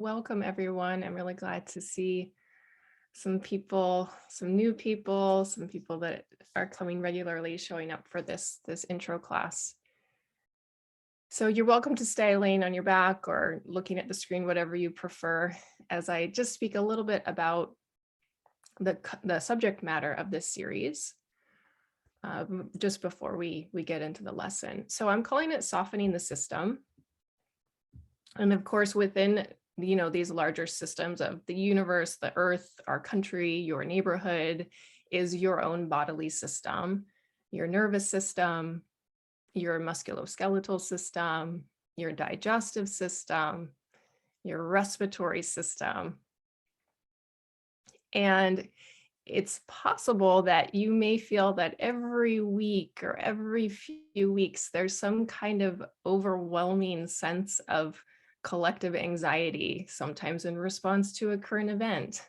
welcome everyone. I'm really glad to see some people, some new people, some people that are coming regularly showing up for this intro class. So you're welcome to stay laying on your back or looking at the screen, whatever you prefer, as I just speak a little bit about the subject matter of this series just before we get into the lesson. So I'm calling it Softening the System. And of course, within these larger systems of the universe, the earth, our country, your neighborhood is your own bodily system, your nervous system, your musculoskeletal system, your digestive system, your respiratory system. And it's possible that you may feel that every week or every few weeks, there's some kind of overwhelming sense of collective anxiety, sometimes in response to a current event.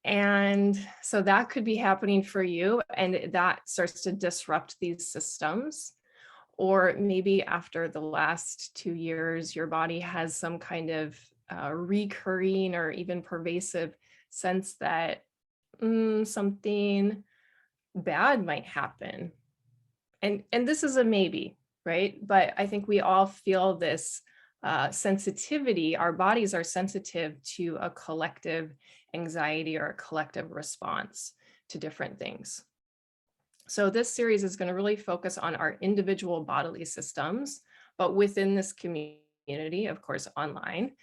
And so that could be happening for you, and that starts to disrupt these systems. Or maybe after the last 2 years, your body has some kind of recurring or even pervasive sense that something bad might happen. And this is a maybe, right? But I think we all feel this sensitivity. Our bodies are sensitive to a collective anxiety or a collective response to different things. So this series is going to really focus on our individual bodily systems, but within this community, of course, online,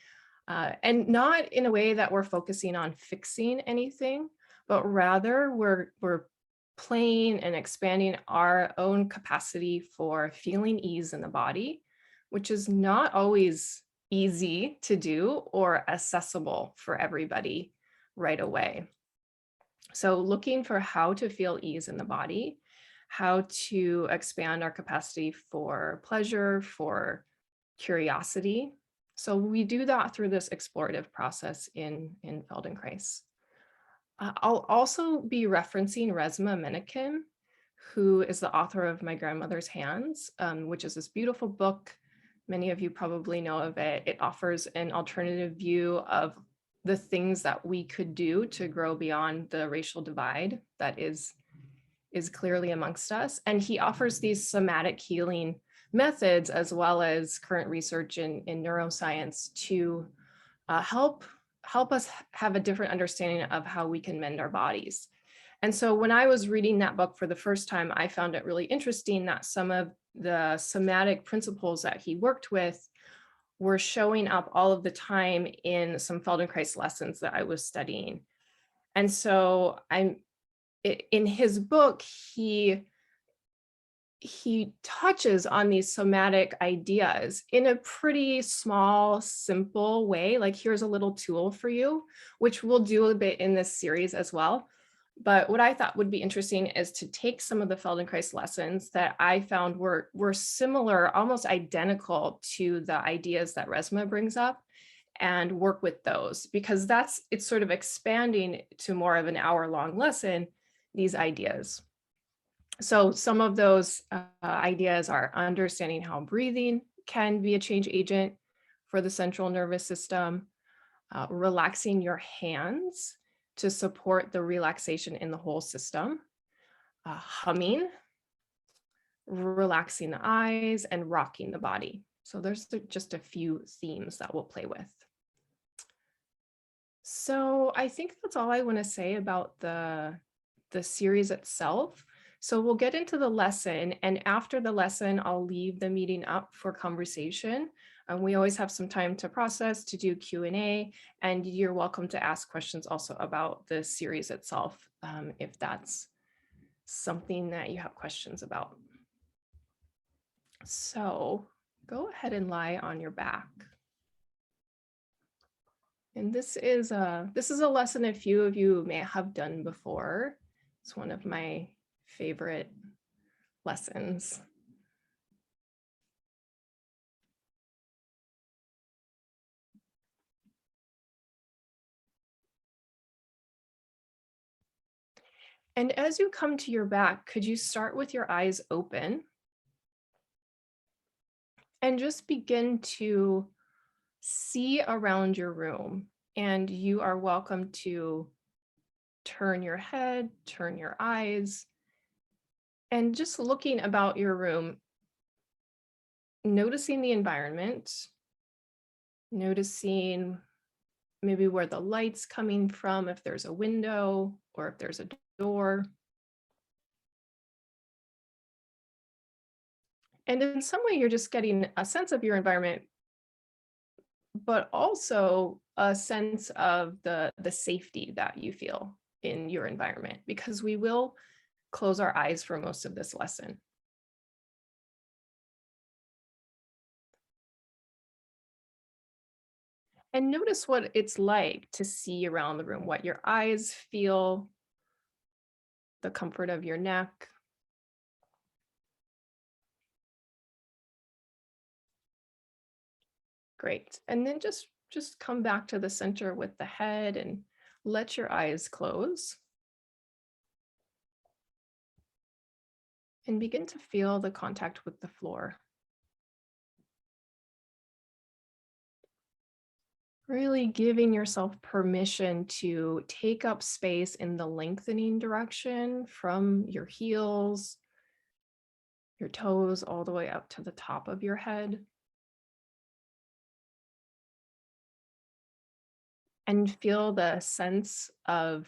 and not in a way that we're focusing on fixing anything, but rather we're playing and expanding our own capacity for feeling ease in the body, which is not always easy to do or accessible for everybody right away. So looking for how to feel ease in the body, how to expand our capacity for pleasure, for curiosity. So we do that through this explorative process in Feldenkrais. I'll also be referencing Resmaa Menakem, who is the author of My Grandmother's Hands, which is this beautiful book. Many of you probably know of it. It offers an alternative view of the things that we could do to grow beyond the racial divide that is clearly amongst us. And he offers these somatic healing methods, as well as current research in neuroscience, to help us have a different understanding of how we can mend our bodies. And so when I was reading that book for the first time, I found it really interesting that some of the somatic principles that he worked with were showing up all of the time in some Feldenkrais lessons that I was studying. And so in his book, he touches on these somatic ideas in a pretty small, simple way. Like, here's a little tool for you, which we'll do a bit in this series as well. But what I thought would be interesting is to take some of the Feldenkrais lessons that I found were similar, almost identical to the ideas that Resmaa brings up, and work with those, because it's sort of expanding to more of an hour-long lesson, these ideas. So some of those ideas are understanding how breathing can be a change agent for the central nervous system, relaxing your hands to support the relaxation in the whole system, humming, relaxing the eyes, and rocking the body. So there's just a few themes that we'll play with. So I think that's all I want to say about the series itself. So we'll get into the lesson, and after the lesson, I'll leave the meeting up for conversation. We always have some time to process, to do Q&A, and you're welcome to ask questions also about the series itself, if that's something that you have questions about. So go ahead and lie on your back. And this is a lesson a few of you may have done before. It's one of my favorite lessons. And as you come to your back, could you start with your eyes open and just begin to See around your room, and you are welcome to turn your head, turn your eyes, and just looking about your room, noticing the environment, noticing maybe where the light's coming from, if there's a window or if there's a door. And in some way, you're just getting a sense of your environment, but also a sense of the safety that you feel in your environment, because we will close our eyes for most of this lesson. And notice what it's like to see around the room, what your eyes feel, the comfort of your neck. Great. And then just come back to the center with the head and let your eyes close and begin to feel the contact with the floor. Really giving yourself permission to take up space in the lengthening direction from your heels, your toes, all the way up to the top of your head. And feel the sense of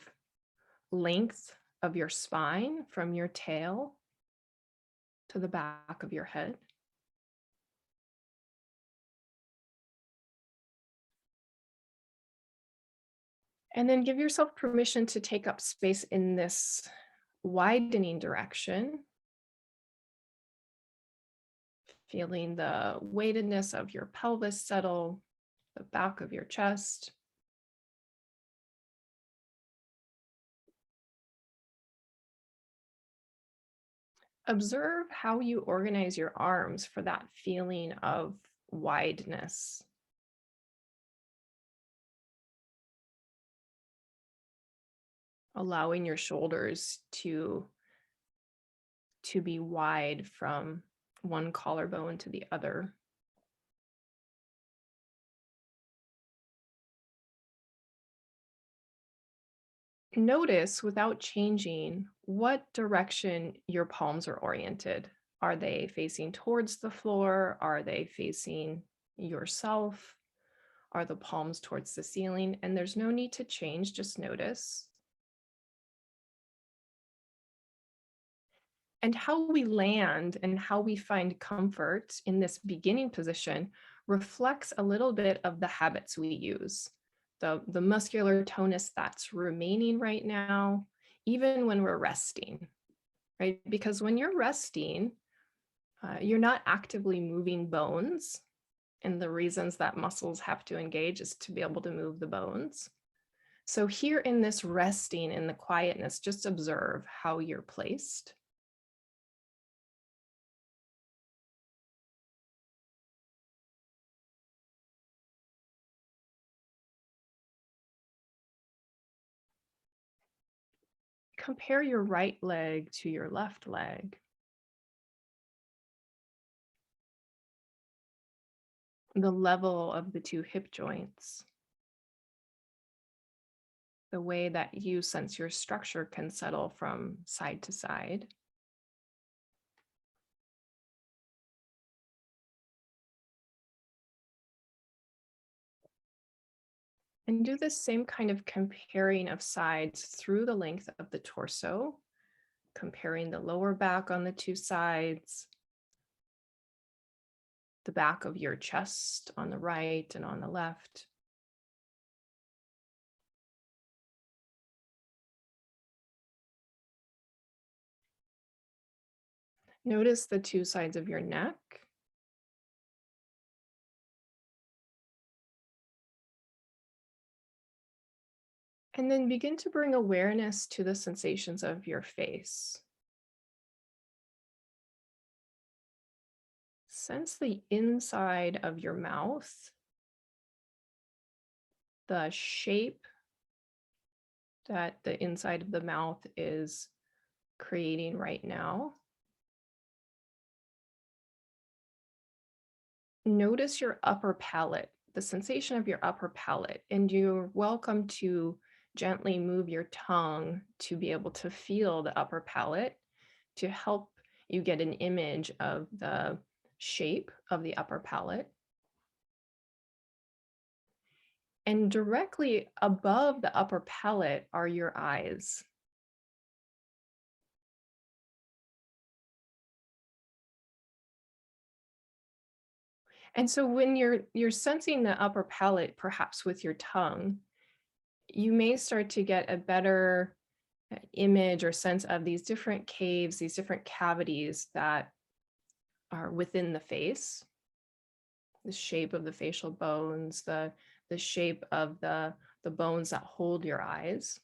length of your spine from your tail to the back of your head. And then give yourself permission to take up space in this widening direction, feeling the weightedness of your pelvis settle, the back of your chest. Observe how you organize your arms for that feeling of wideness. Allowing your shoulders to be wide from one collarbone to the other. Notice without changing what direction your palms are oriented. Are they facing towards the floor? Are they facing yourself? Are the palms towards the ceiling? And there's no need to change, just notice. And how we land and how we find comfort in this beginning position reflects a little bit of the habits we use, the muscular tonus that's remaining right now, even when we're resting, right? Because when you're resting, you're not actively moving bones. And the reasons that muscles have to engage is to be able to move the bones. So here in this resting, in the quietness, just observe how you're placed. Compare your right leg to your left leg. The level of the two hip joints, the way that you sense your structure can settle from side to side. And do the same kind of comparing of sides through the length of the torso, comparing the lower back on the two sides, the back of your chest on the right and on the left. Notice the two sides of your neck. And then begin to bring awareness to the sensations of your face. Sense the inside of your mouth, the shape that the inside of the mouth is creating right now. Notice your upper palate, the sensation of your upper palate, and you're welcome to gently move your tongue to be able to feel the upper palate to help you get an image of the shape of the upper palate. And directly above the upper palate are your eyes. And so when you're sensing the upper palate, perhaps with your tongue, you may start to get a better image or sense of these different caves, these different cavities that are within the face, the shape of the facial bones, the shape of the bones that hold your eyes.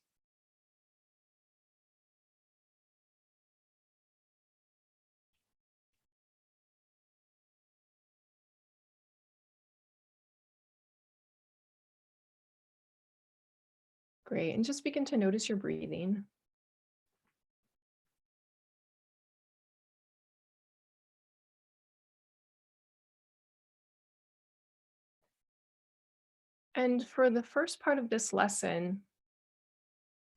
Great. And just begin to notice your breathing. And for the first part of this lesson,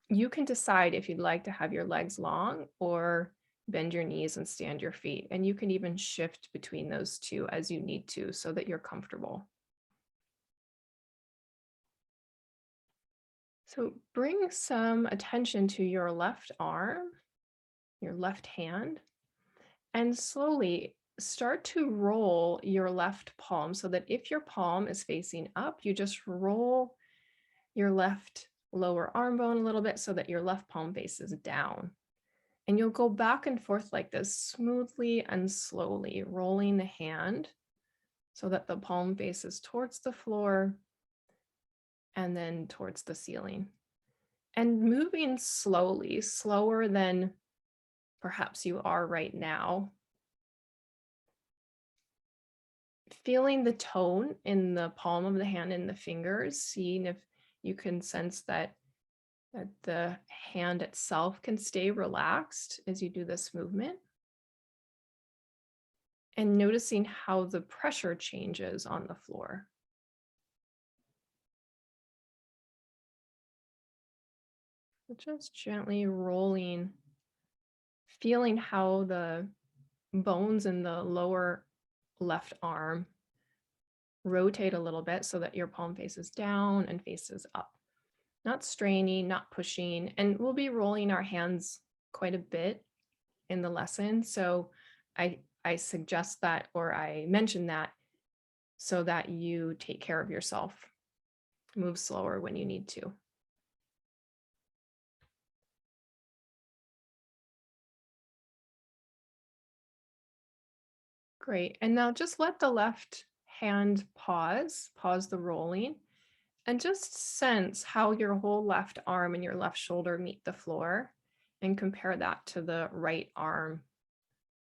you can decide if you'd like to have your legs long or bend your knees and stand your feet. And you can even shift between those two as you need to so that you're comfortable. So bring some attention to your left arm, your left hand, and slowly start to roll your left palm so that if your palm is facing up, you just roll your left lower arm bone a little bit so that your left palm faces down. And you'll go back and forth like this smoothly and slowly, rolling the hand so that the palm faces towards the floor and then towards the ceiling. And moving slowly, slower than perhaps you are right now. Feeling the tone in the palm of the hand and the fingers, seeing if you can sense that the hand itself can stay relaxed as you do this movement. And noticing how the pressure changes on the floor. So just gently rolling, feeling how the bones in the lower left arm rotate a little bit so that your palm faces down and faces up. Not straining, not pushing, and we'll be rolling our hands quite a bit in the lesson. So I suggest that, or I mention that so that you take care of yourself. Move slower when you need to. Great. And now just let the left hand pause the rolling, and just sense how your whole left arm and your left shoulder meet the floor, and compare that to the right arm,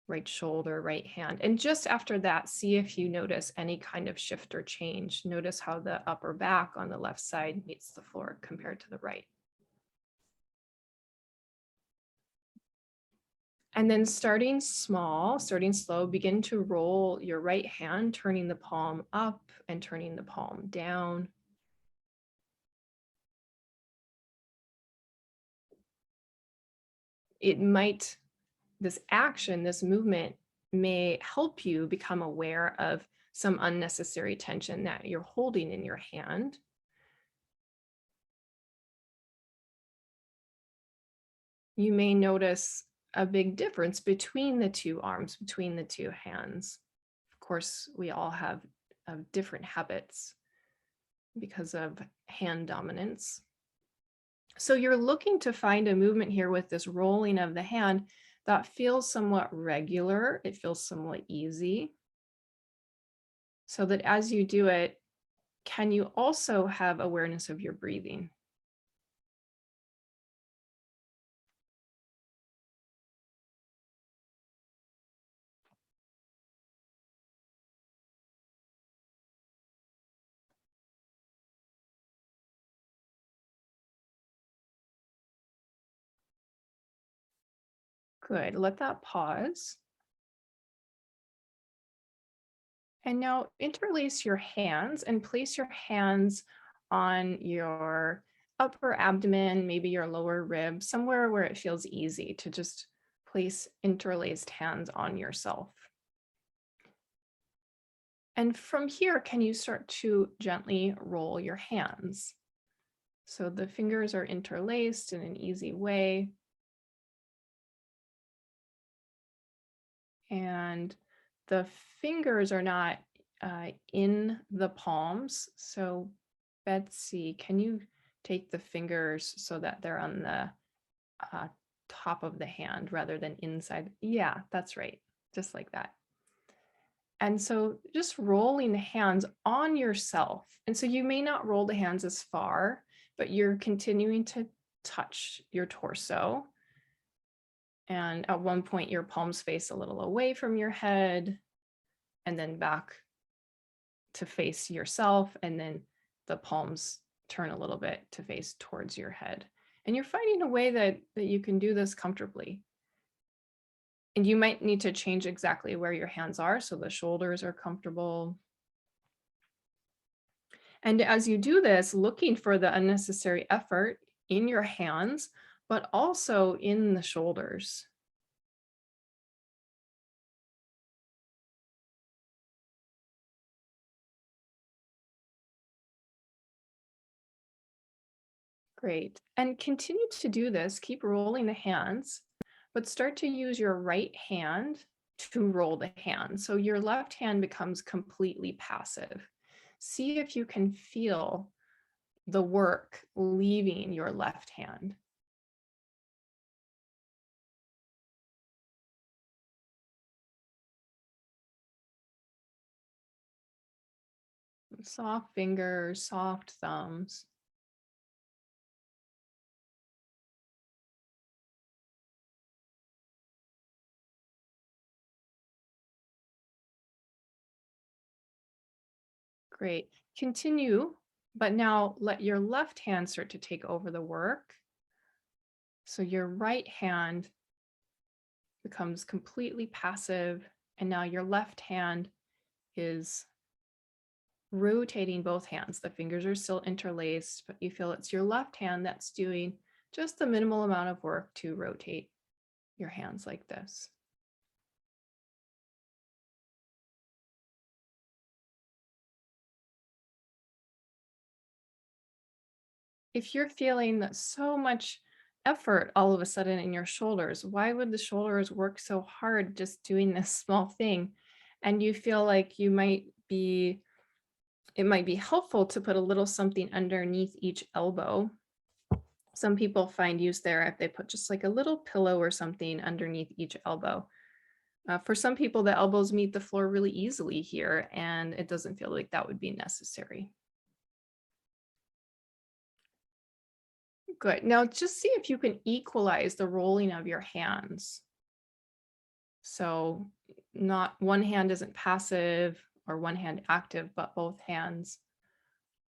right shoulder, right hand. And just after that, see if you notice any kind of shift or change. Notice how the upper back on the left side meets the floor compared to the right. And then starting small, starting slow, begin to roll your right hand, turning the palm up and turning the palm down. This action, this movement may help you become aware of some unnecessary tension that you're holding in your hand. You may notice a big difference between the two arms, between the two hands. Of course, we all have different habits because of hand dominance. So you're looking to find a movement here with this rolling of the hand that feels somewhat regular. It feels somewhat easy. So that as you do it, can you also have awareness of your breathing? Good. Let that pause. And now interlace your hands and place your hands on your upper abdomen, maybe your lower rib, somewhere where it feels easy to just place interlaced hands on yourself. And from here, can you start to gently roll your hands? So the fingers are interlaced in an easy way. And the fingers are not in the palms. So Betsy, can you take the fingers so that they're on the uh, top of the hand rather than inside? Yeah, that's right. Just like that. And so just rolling the hands on yourself. And so you may not roll the hands as far, but you're continuing to touch your torso. And at one point, your palms face a little away from your head, and then back to face yourself. And then the palms turn a little bit to face towards your head. And you're finding a way that you can do this comfortably. And you might need to change exactly where your hands are so the shoulders are comfortable. And as you do this, looking for the unnecessary effort in your hands, but also in the shoulders. Great. And continue to do this. Keep rolling the hands, but start to use your right hand to roll the hand. So your left hand becomes completely passive. See if you can feel the work leaving your left hand. Soft fingers, soft thumbs. Great. Continue, but now let your left hand start to take over the work. So your right hand becomes completely passive, and now your left hand is rotating both hands. The fingers are still interlaced, but you feel it's your left hand that's doing just the minimal amount of work to rotate your hands like this. If you're feeling that so much effort all of a sudden in your shoulders, why would the shoulders work so hard just doing this small thing? And you feel like it might be helpful to put a little something underneath each elbow. Some people find use there if they put just like a little pillow or something underneath each elbow. For some people, the elbows meet the floor really easily here, and it doesn't feel like that would be necessary. Good. Now just see if you can equalize the rolling of your hands. So not one hand isn't passive or one hand active, but both hands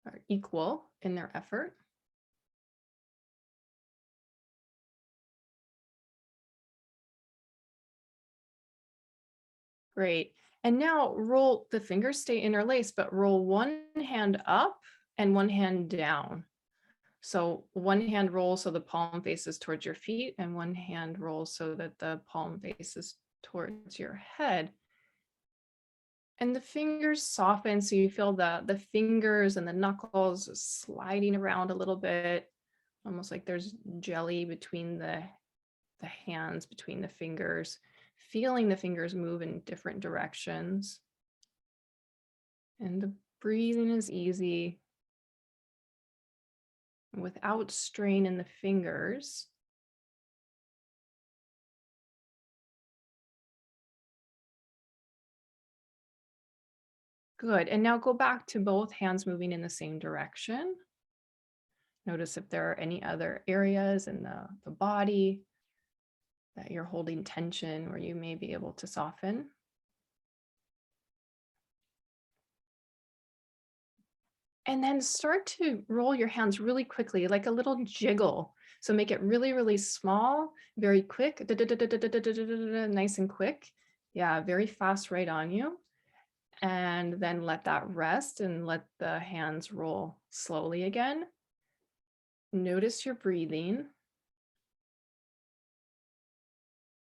are equal in their effort. Great. And now roll, the fingers stay interlaced, but roll one hand up and one hand down. So one hand rolls so the palm faces towards your feet, and one hand rolls so that the palm faces towards your head. And the fingers soften, so you feel the fingers and the knuckles sliding around a little bit, almost like there's jelly between the hands, between the fingers, feeling the fingers move in different directions. And the breathing is easy without strain in the fingers. Good. And now go back to both hands moving in the same direction. Notice if there are any other areas in the body that you're holding tension where you may be able to soften. And then start to roll your hands really quickly, like a little jiggle. So make it really, really small, very quick, nice and quick. Yeah, very fast right on you. And then let that rest and let the hands roll slowly again. Notice your breathing.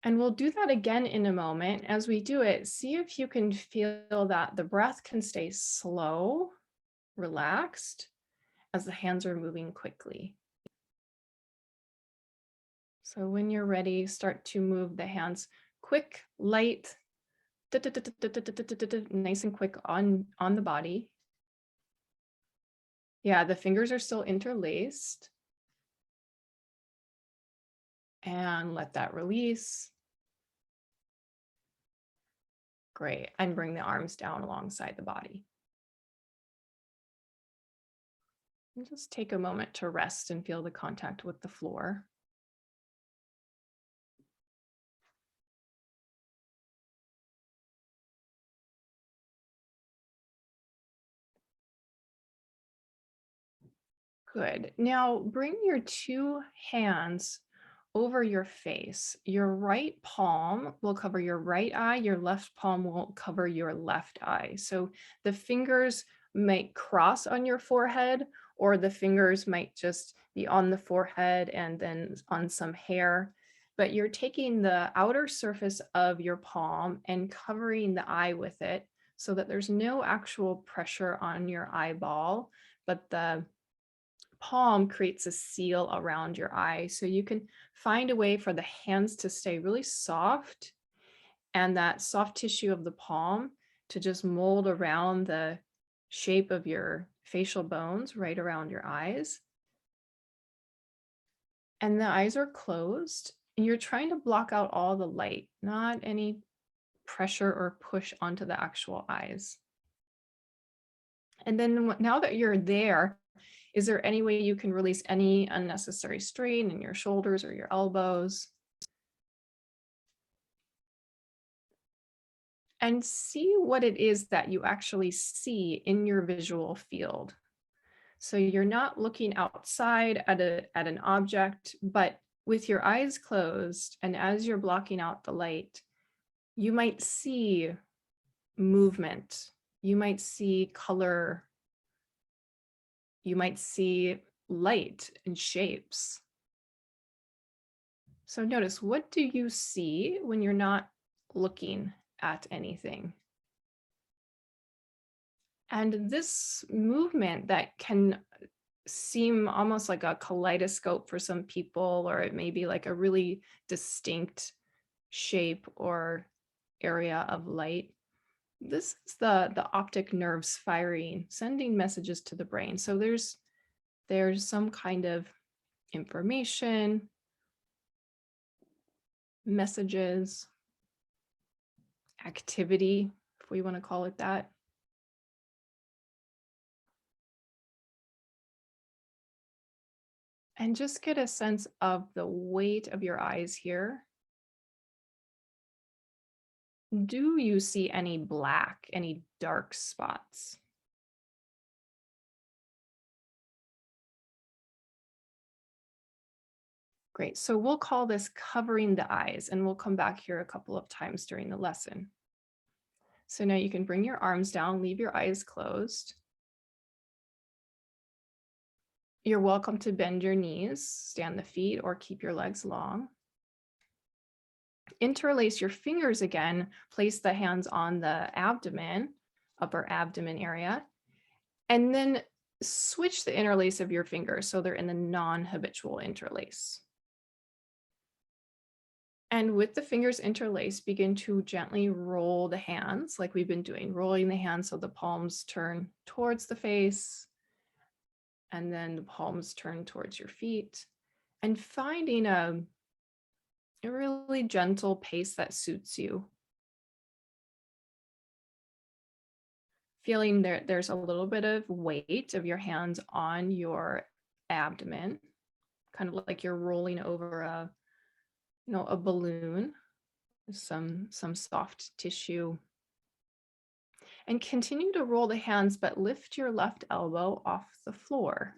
And we'll do that again in a moment. As we do it, see if you can feel that the breath can stay slow, relaxed, as the hands are moving quickly. So when you're ready, start to move the hands quick, light, nice and quick on the body. Yeah, the fingers are still interlaced. And let that release. Great. And bring the arms down alongside the body. And just take a moment to rest and feel the contact with the floor. Good. Now bring your two hands over your face. Your right palm will cover your right eye. Your left palm won't cover your left eye. So the fingers might cross on your forehead, or the fingers might just be on the forehead and then on some hair. But you're taking the outer surface of your palm and covering the eye with it so that there's no actual pressure on your eyeball, but the palm creates a seal around your eye. So you can find a way for the hands to stay really soft and that soft tissue of the palm to just mold around the shape of your facial bones right around your eyes. And the eyes are closed and you're trying to block out all the light, not any pressure or push onto the actual eyes. And then now that you're there, is there any way you can release any unnecessary strain in your shoulders or your elbows? And see what it is that you actually see in your visual field. So you're not looking outside at an object, but with your eyes closed and as you're blocking out the light, you might see movement. You might see color. You might see light and shapes. So notice, what do you see when you're not looking at anything? And this movement that can seem almost like a kaleidoscope for some people, or it may be like a really distinct shape or area of light. This is the optic nerves firing, sending messages to the brain. So there's some kind of information, messages, activity, if we want to call it that. And just get a sense of the weight of your eyes here. Do you see any black, any dark spots? Great. So we'll call this covering the eyes, and we'll come back here a couple of times during the lesson. So now you can bring your arms down, leave your eyes closed. You're welcome to bend your knees, stand the feet, or keep your legs long. Interlace your fingers again, place the hands on the abdomen, upper abdomen area, and then switch the interlace of your fingers so they're in the non-habitual interlace. And with the fingers interlaced, begin to gently roll the hands like we've been doing, rolling the hands so the palms turn towards the face, and then the palms turn towards your feet, and finding a really gentle pace that suits you. Feeling there's a little bit of weight of your hands on your abdomen, kind of like you're rolling over a balloon, some soft tissue. And continue to roll the hands, but lift your left elbow off the floor.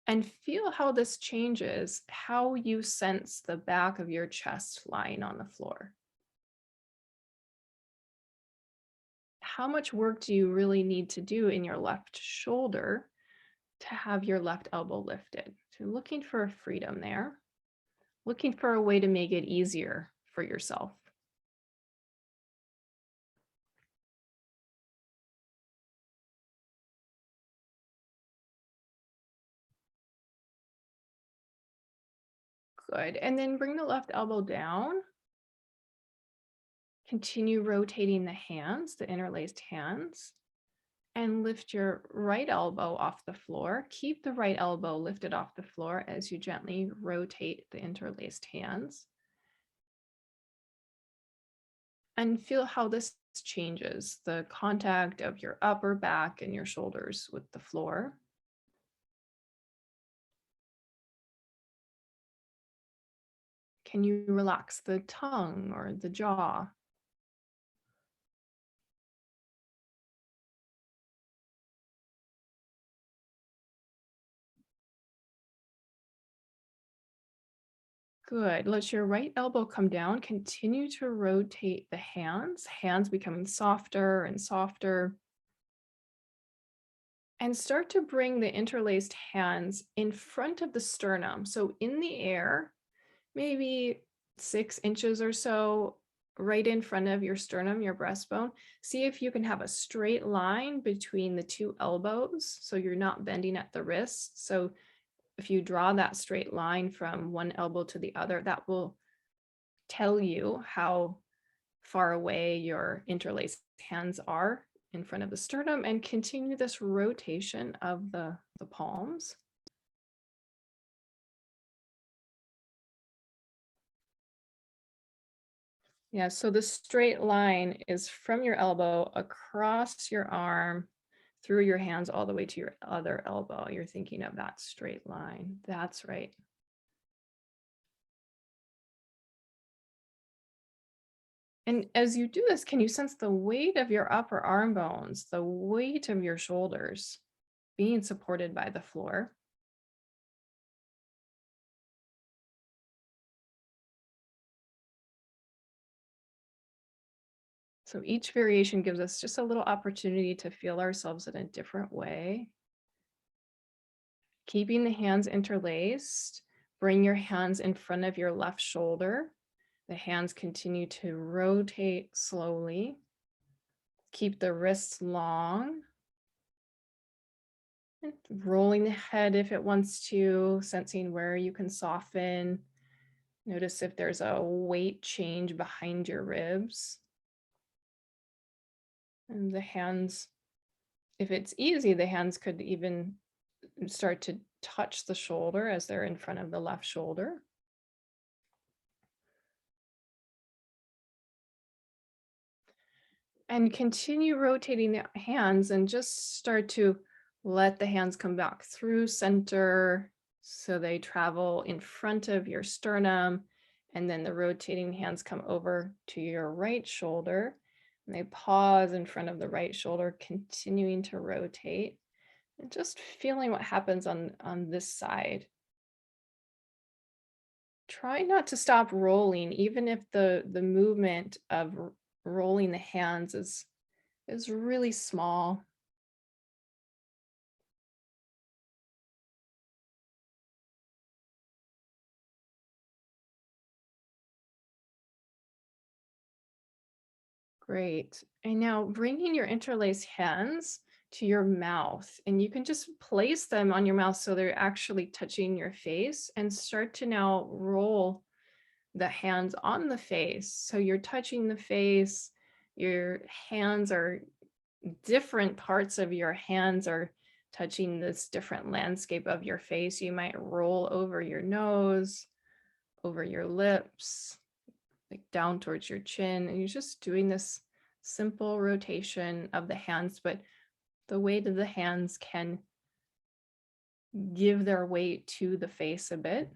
And feel how this changes how you sense the back of your chest lying on the floor. how much work do you really need to do in your left shoulder to have your left elbow lifted? So looking for freedom there, looking for a way to make it easier for yourself. Good. And then bring the left elbow down. Continue rotating the hands, the interlaced hands, and lift your right elbow off the floor. Keep the right elbow lifted off the floor as you gently rotate the interlaced hands. And feel how this changes the contact of your upper back and your shoulders with the floor. Can you relax the tongue or the jaw? Good. Let your right elbow come down. Continue to rotate the hands, hands becoming softer and softer. And start to bring the interlaced hands in front of the sternum. So in the air, maybe 6 inches or so right in front of your sternum, your breastbone. See if you can have a straight line between the two elbows so you're not bending at the wrist. So if you draw that straight line from one elbow to the other, that will tell you how far away your interlaced hands are in front of the sternum, and continue this rotation of the palms. Yeah, so the straight line is from your elbow across your arm, through your hands all the way to your other elbow. You're thinking of that straight line. That's right. And as you do this, can you sense the weight of your upper arm bones, the weight of your shoulders being supported by the floor? So each variation gives us just a little opportunity to feel ourselves in a different way. Keeping the hands interlaced, bring your hands in front of your left shoulder. The hands continue to rotate slowly. Keep the wrists long. And rolling the head if it wants to, sensing where you can soften. Notice if there's a weight change behind your ribs. And the hands, if it's easy, the hands could even start to touch the shoulder as they're in front of the left shoulder. And continue rotating the hands and just start to let the hands come back through center so they travel in front of your sternum. And then the rotating hands come over to your right shoulder and they pause in front of the right shoulder, continuing to rotate and just feeling what happens on this side. Try not to stop rolling, even if the movement of rolling the hands is really small. Great. And now bringing your interlaced hands to your mouth, and you can just place them on your mouth so they're actually touching your face, and start to now roll the hands on the face. So you're touching the face, your hands are different parts of your hands are touching this different landscape of your face. You might roll over your nose, over your lips, like down towards your chin. And you're just doing this simple rotation of the hands, but the weight of the hands can give their weight to the face a bit.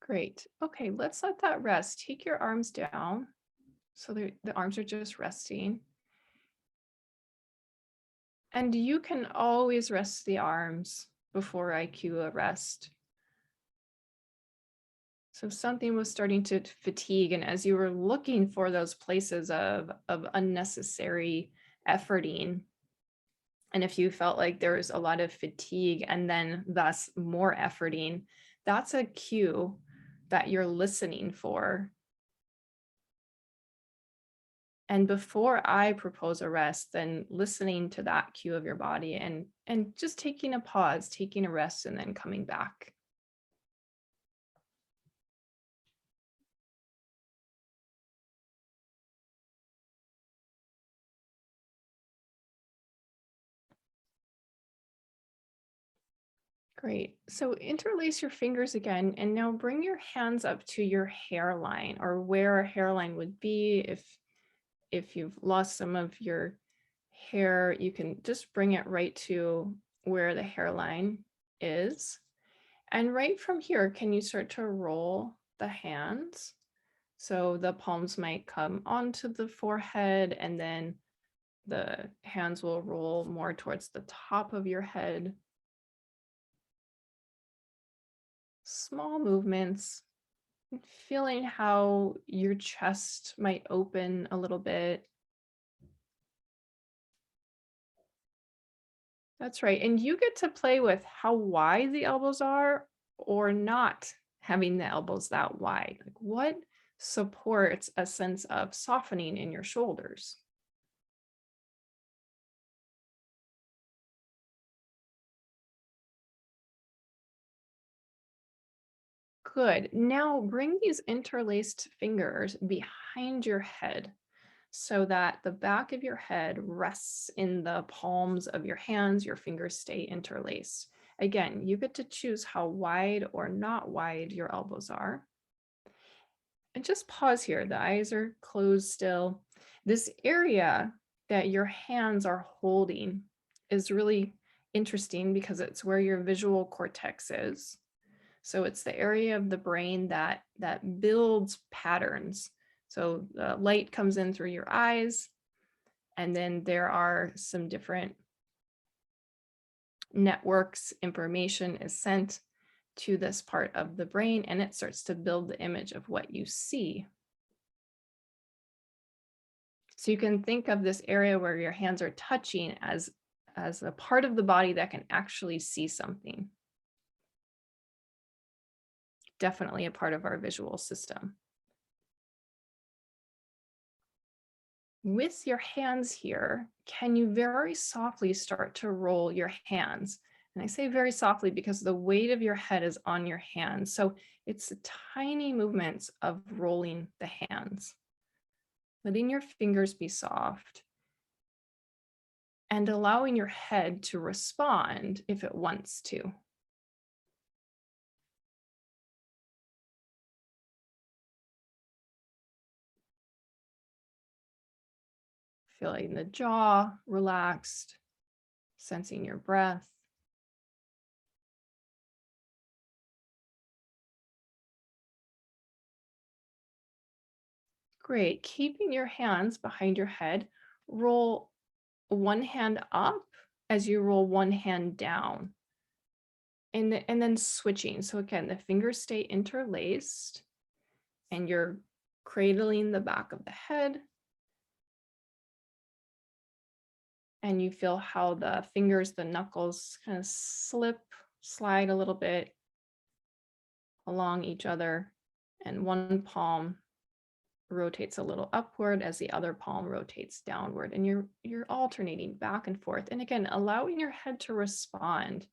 Great. Okay, let's let that rest. Take your arms down. So the arms are just resting. And you can always rest the arms before I cue a rest. So if something was starting to fatigue, and as you were looking for those places of unnecessary efforting, and if you felt like there was a lot of fatigue and then thus more efforting, that's a cue that you're listening for. And before I propose a rest, then listening to that cue of your body and just taking a pause, taking a rest, and then coming back. Great. So interlace your fingers again, and now bring your hands up to your hairline, or where a hairline would be. If you've lost some of your hair, you can just bring it right to where the hairline is. And right from here, can you start to roll the hands? So the palms might come onto the forehead, and then the hands will roll more towards the top of your head. Small movements, feeling how your chest might open a little bit. That's right. And you get to play with how wide the elbows are or not having the elbows that wide. Like what supports a sense of softening in your shoulders? Good. Now bring these interlaced fingers behind your head so that the back of your head rests in the palms of your hands, your fingers stay interlaced. Again, you get to choose how wide or not wide your elbows are. And just pause here. The eyes are closed still. This area that your hands are holding is really interesting because it's where your visual cortex is. So it's the area of the brain that builds patterns. So the light comes in through your eyes, and then there are some different networks, information is sent to this part of the brain, and it starts to build the image of what you see. So you can think of this area where your hands are touching as a part of the body that can actually see something. Definitely a part of our visual system. With your hands here, can you very softly start to roll your hands? And I say very softly because the weight of your head is on your hands. So it's tiny movements of rolling the hands, letting your fingers be soft and allowing your head to respond if it wants to. Feeling the jaw relaxed, sensing your breath. Great. Keeping your hands behind your head, roll one hand up as you roll one hand down. And then switching. So again, the fingers stay interlaced and you're cradling the back of the head. And you feel how the fingers, the knuckles kind of slide a little bit along each other. And one palm rotates a little upward as the other palm rotates downward. And you're alternating back and forth. And again, allowing your head to respond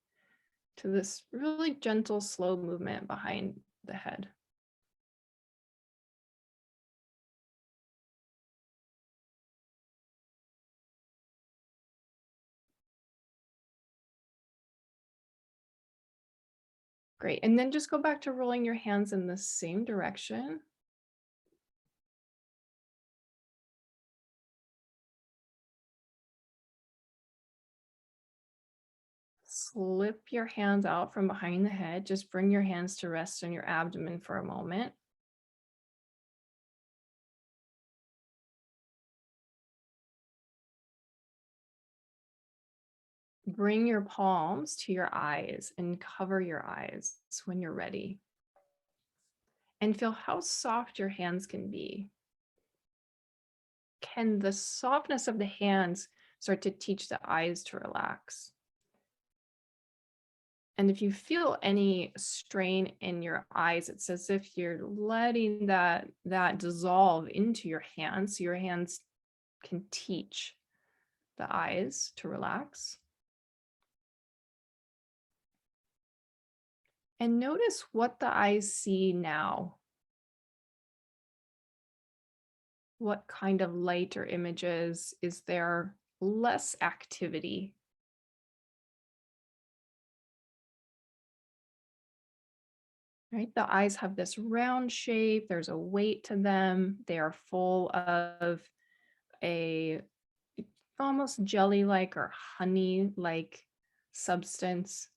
to this really gentle, slow movement behind the head. Great. And then just go back to rolling your hands in the same direction. Slip your hands out from behind the head. Just bring your hands to rest on your abdomen for a moment. Bring your palms to your eyes and cover your eyes when you're ready. And feel how soft your hands can be. Can the softness of the hands start to teach the eyes to relax? And if you feel any strain in your eyes, it's as if you're letting that dissolve into your hands, so your hands can teach the eyes to relax. And notice what the eyes see now. What kind of light or images? Is there less activity? Right? The eyes have this round shape, there's a weight to them. They are full of a almost jelly-like or honey-like substance.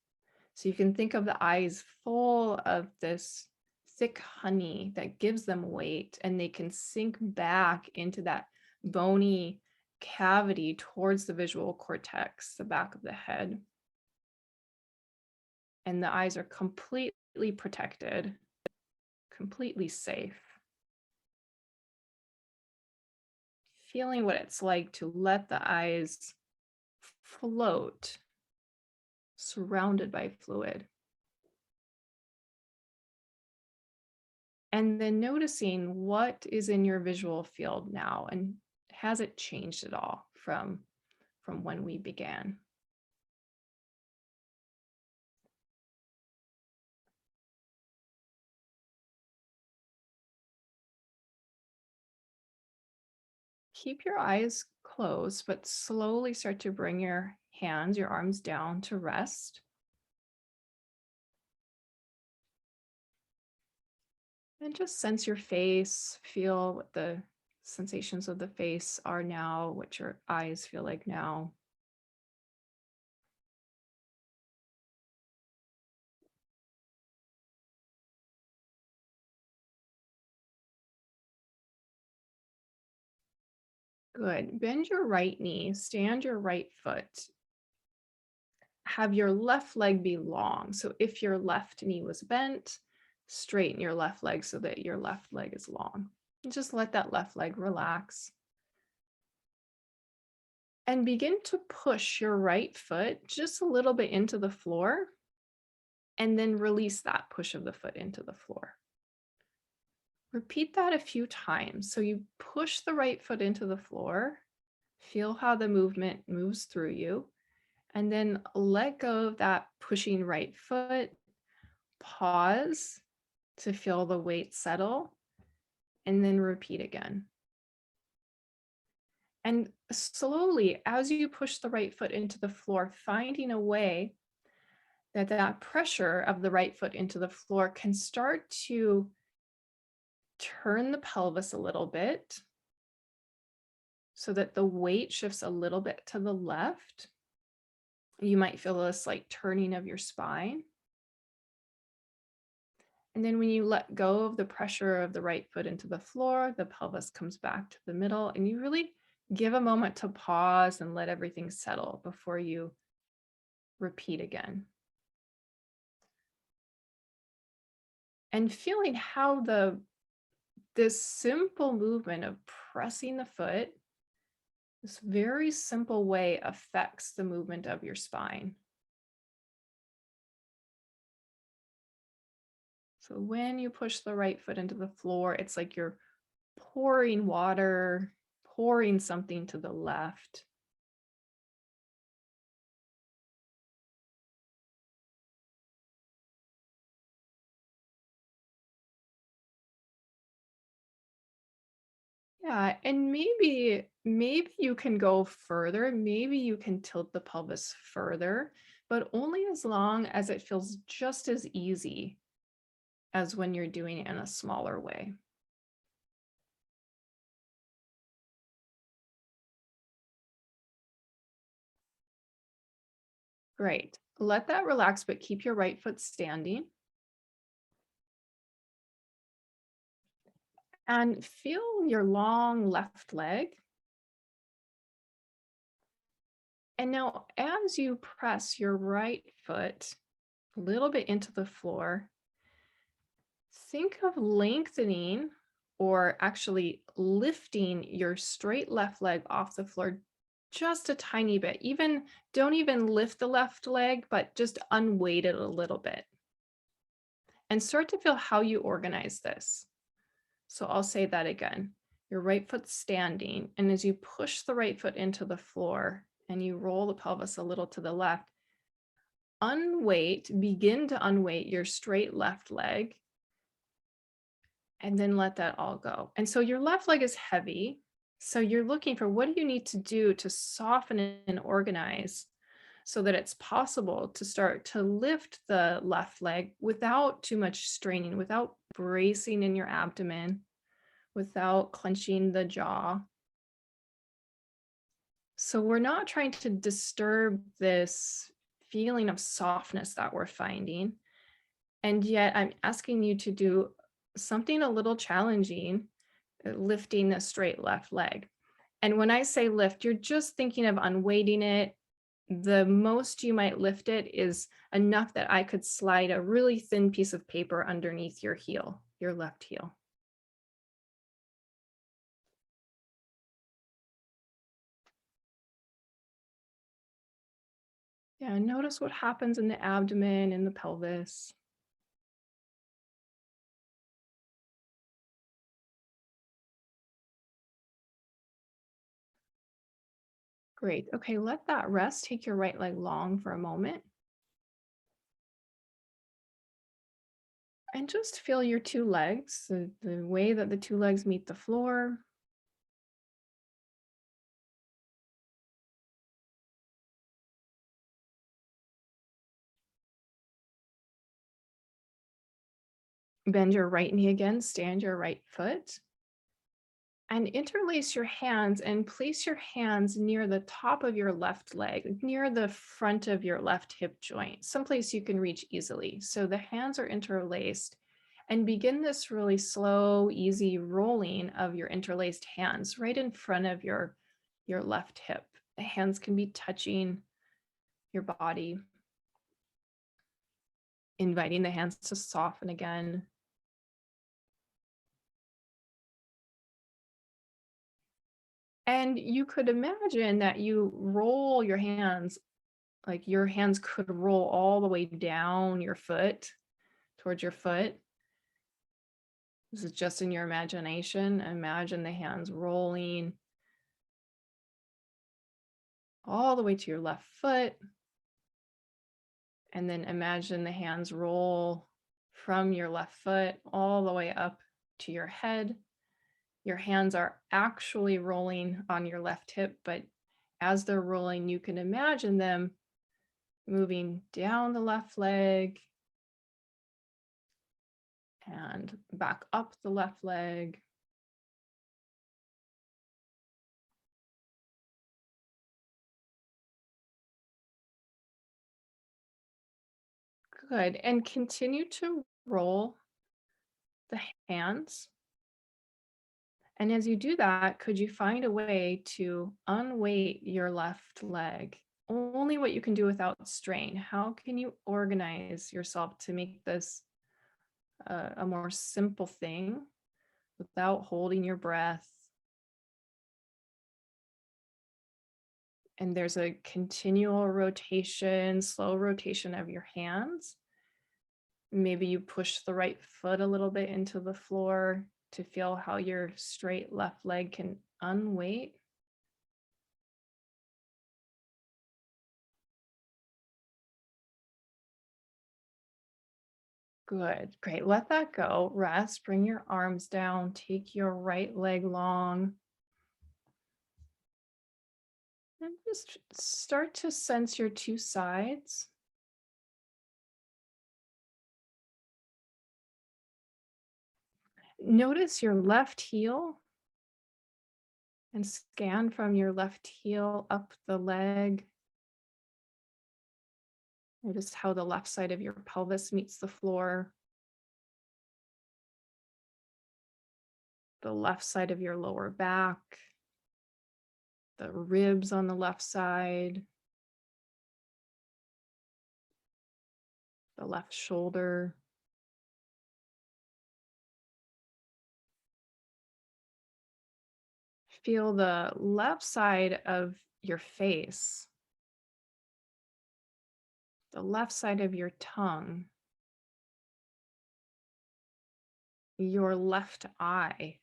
So you can think of the eyes full of this thick honey that gives them weight, and they can sink back into that bony cavity towards the visual cortex, the back of the head. And the eyes are completely protected, completely safe. Feeling what it's like to let the eyes float, surrounded by fluid. And then noticing what is in your visual field now, and has it changed at all from when we began? Keep your eyes closed, but slowly start to bring your hands, your arms down to rest. And just sense your face, feel what the sensations of the face are now, what your eyes feel like now. Good. Bend your right knee, stand your right foot. Have your left leg be long. So if your left knee was bent, straighten your left leg so that your left leg is long. And just let that left leg relax. And begin to push your right foot just a little bit into the floor, and then release that push of the foot into the floor. Repeat that a few times. So you push the right foot into the floor, feel how the movement moves through you, and then let go of that pushing right foot. Pause to feel the weight settle, and then repeat again. And slowly, as you push the right foot into the floor, finding a way that that pressure of the right foot into the floor can start to turn the pelvis a little bit so that the weight shifts a little bit to the left. You might feel a slight turning of your spine. And then when you let go of the pressure of the right foot into the floor, the pelvis comes back to the middle, and you really give a moment to pause and let everything settle before you repeat again. And feeling how this simple movement of pressing the foot, this very simple way, affects the movement of your spine. So when you push the right foot into the floor, it's like you're pouring water, pouring something to the left. Yeah, and maybe you can go further. Maybe you can tilt the pelvis further, but only as long as it feels just as easy as when you're doing it in a smaller way. Great. Let that relax, but keep your right foot standing. And feel your long left leg. And now, as you press your right foot a little bit into the floor, think of lengthening or actually lifting your straight left leg off the floor just a tiny bit. Even don't even lift the left leg, but just unweight it a little bit and start to feel how you organize this. So I'll say that again. Your right foot's standing, and as you push the right foot into the floor and you roll the pelvis a little to the left, begin to unweight your straight left leg, and then let that all go. And so your left leg is heavy. So you're looking for, what do you need to do to soften and organize so that it's possible to start to lift the left leg without too much straining, without bracing in your abdomen, without clenching the jaw. So we're not trying to disturb this feeling of softness that we're finding. And yet I'm asking you to do something a little challenging, lifting the straight left leg. And when I say lift, you're just thinking of unweighting it. The most you might lift it is enough that I could slide a really thin piece of paper underneath your heel, your left heel. Yeah, notice what happens in the abdomen and the pelvis. Great. Okay, let that rest. Take your right leg long for a moment. And just feel your two legs, the way that the two legs meet the floor. Bend your right knee again, stand your right foot. And interlace your hands and place your hands near the top of your left leg, near the front of your left hip joint, someplace you can reach easily. So the hands are interlaced, and begin this really slow, easy rolling of your interlaced hands right in front of your left hip. The hands can be touching your body, inviting the hands to soften again. And you could imagine that you roll your hands, like your hands could roll all the way down your foot towards your foot. This is just in your imagination. Imagine the hands rolling all the way to your left foot. And then imagine the hands roll from your left foot all the way up to your head. Your hands are actually rolling on your left hip, but as they're rolling, you can imagine them moving down the left leg and back up the left leg. Good. And continue to roll the hands. And as you do that, could you find a way to unweight your left leg? Only what you can do without strain. How can you organize yourself to make this a more simple thing without holding your breath? And there's a continual rotation, slow rotation of your hands. Maybe you push the right foot a little bit into the floor to feel how your straight left leg can unweight. Good, great. Let that go. Rest, bring your arms down, take your right leg long. And just start to sense your two sides. Notice your left heel and scan from your left heel up the leg. Notice how the left side of your pelvis meets the floor, the left side of your lower back, the ribs on the left side, the left shoulder. Feel the left side of your face, the left side of your tongue, your left eye.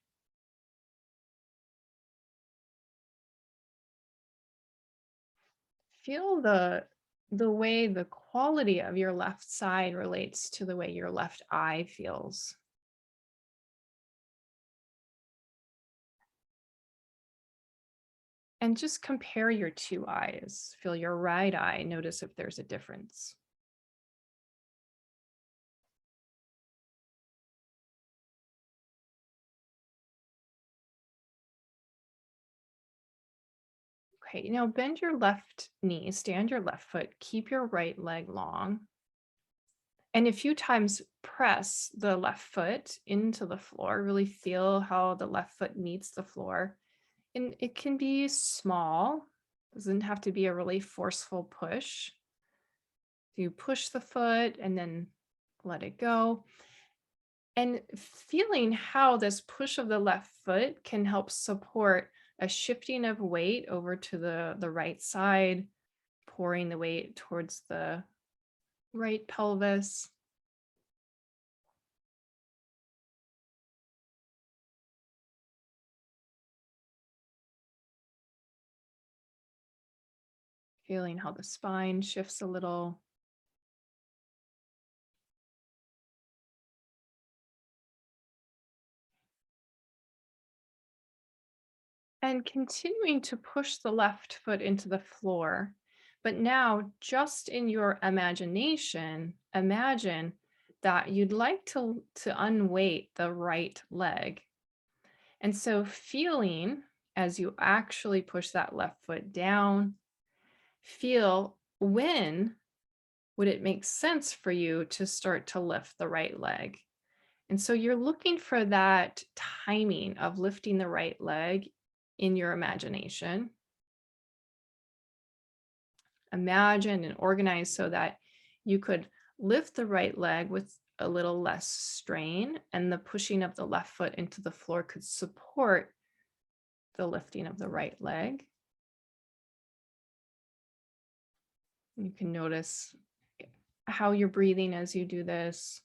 Feel the way the quality of your left side relates to the way your left eye feels. And just compare your two eyes. Feel your right eye. Notice if there's a difference. Okay, now bend your left knee, stand your left foot, keep your right leg long. And a few times press the left foot into the floor. Really feel how the left foot meets the floor. And it can be small, doesn't have to be a really forceful push. You push the foot and then let it go. And feeling how this push of the left foot can help support a shifting of weight over to the right side, pouring the weight towards the right pelvis. Feeling how the spine shifts a little. And continuing to push the left foot into the floor. But now, just in your imagination, imagine that you'd like to unweight the right leg. And so, feeling as you actually push that left foot down, feel when would it make sense for you to start to lift the right leg? And so you're looking for that timing of lifting the right leg in your imagination. Imagine and organize so that you could lift the right leg with a little less strain, and the pushing of the left foot into the floor could support the lifting of the right leg. You can notice how you're breathing as you do this.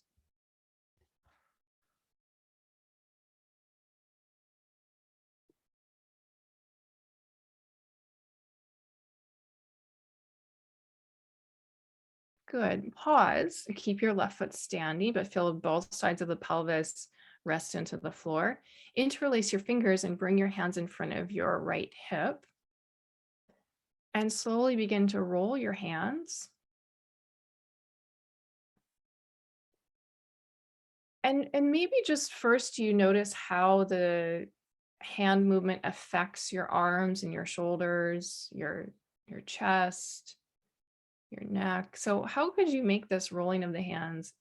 Good. Pause. Keep your left foot standing, but feel both sides of the pelvis rest into the floor. Interlace your fingers and bring your hands in front of your right hip. And slowly begin to roll your hands. And maybe just first you notice how the hand movement affects your arms and your shoulders, your chest, your neck. So how could you make this rolling of the hands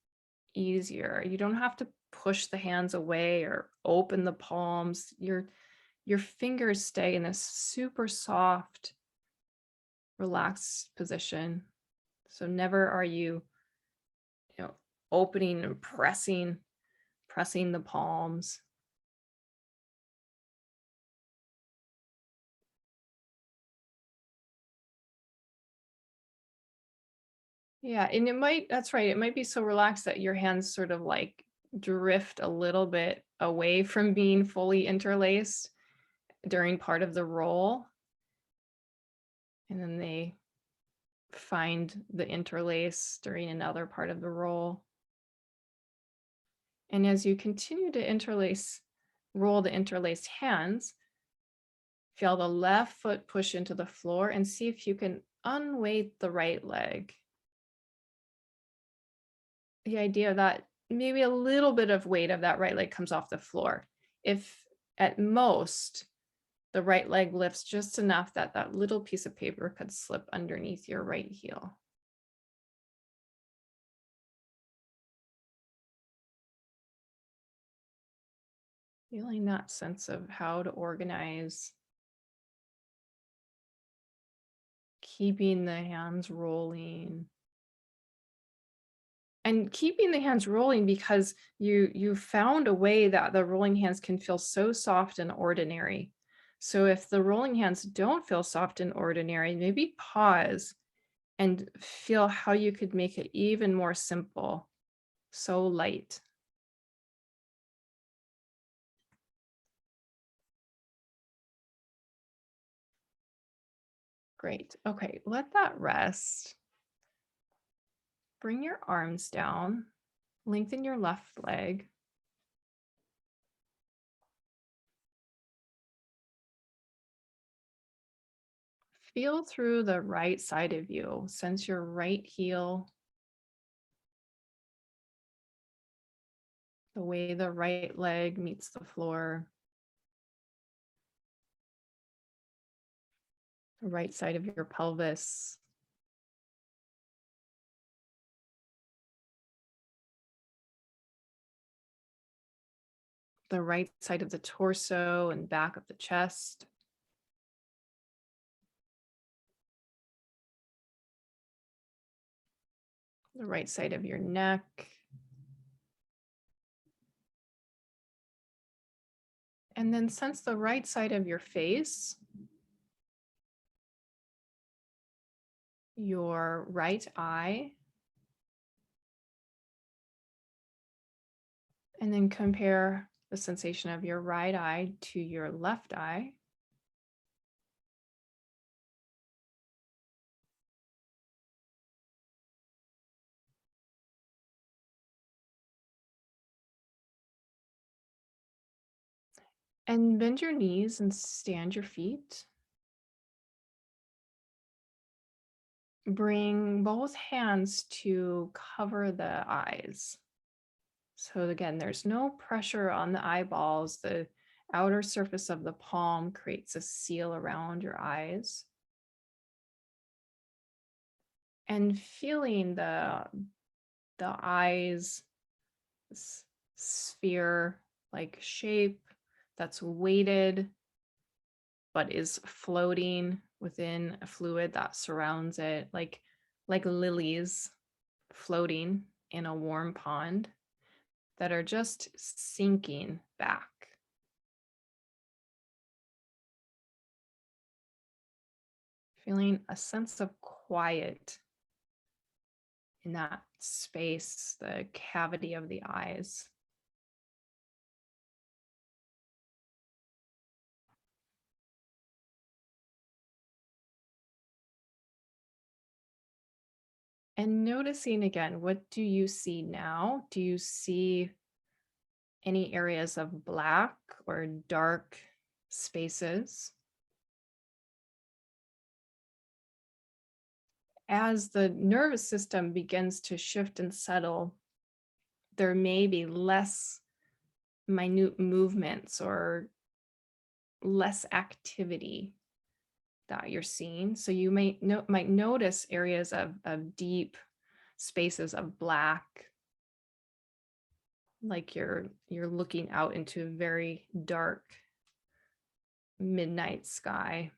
easier? You don't have to push the hands away or open the palms. Your fingers stay in this super soft, relaxed position. So never are you opening and pressing the palms. Yeah, and that's right. It might be so relaxed that your hands sort of like drift a little bit away from being fully interlaced during part of the roll. And then they find the interlace during another part of the roll. And as you continue to roll the interlaced hands, feel the left foot push into the floor and see if you can unweight the right leg. The idea that maybe a little bit of weight of that right leg comes off the floor. If at most the right leg lifts just enough that that little piece of paper could slip underneath your right heel. Feeling that sense of how to organize, keeping the hands rolling. And keeping the hands rolling because you found a way that the rolling hands can feel so soft and ordinary. So if the rolling hands don't feel soft and ordinary, maybe pause and feel how you could make it even more simple, so light. Great. Okay, let that rest. Bring your arms down, lengthen your left leg. Feel through the right side of you. Sense your right heel, the way the right leg meets the floor, the right side of your pelvis, the right side of the torso and back of the chest, the right side of your neck, and then sense the right side of your face, your right eye, and then compare the sensation of your right eye to your left eye. And bend your knees and stand your feet. Bring both hands to cover the eyes. So again, there's no pressure on the eyeballs. The outer surface of the palm creates a seal around your eyes. And feeling the eyes, sphere like shape that's weighted but is floating within a fluid that surrounds it, like lilies floating in a warm pond that are just sinking back. Feeling a sense of quiet in that space, the cavity of the eyes. And noticing again, what do you see now? Do you see any areas of black or dark spaces? As the nervous system begins to shift and settle, there may be less minute movements or less activity that you're seeing. So you might notice areas of deep spaces of black, like you're looking out into a very dark midnight sky.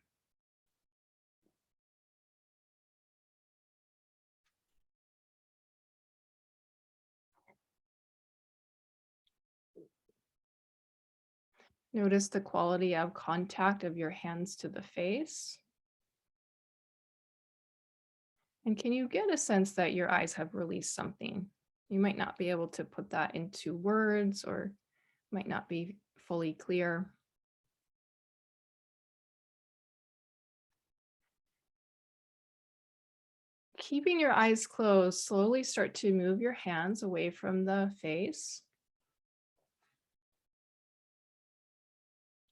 Notice the quality of contact of your hands to the face. And can you get a sense that your eyes have released something? You might not be able to put that into words or might not be fully clear. Keeping your eyes closed, slowly start to move your hands away from the face.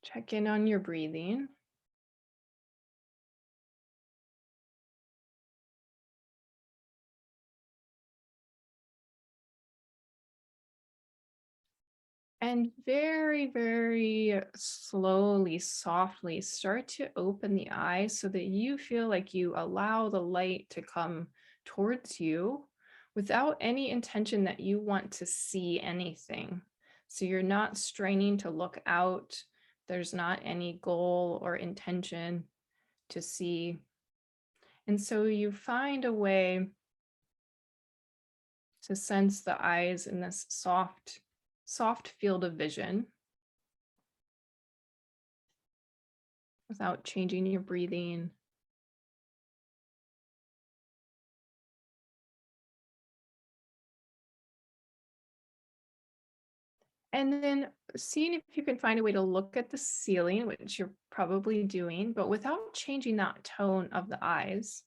Check in on your breathing. And very, very slowly, softly start to open the eyes so that you feel like you allow the light to come towards you without any intention that you want to see anything. So you're not straining to look out. There's not any goal or intention to see. And so you find a way to sense the eyes in this soft field of vision without changing your breathing. And then seeing if you can find a way to look at the ceiling, which you're probably doing, but without changing that tone of the eyes.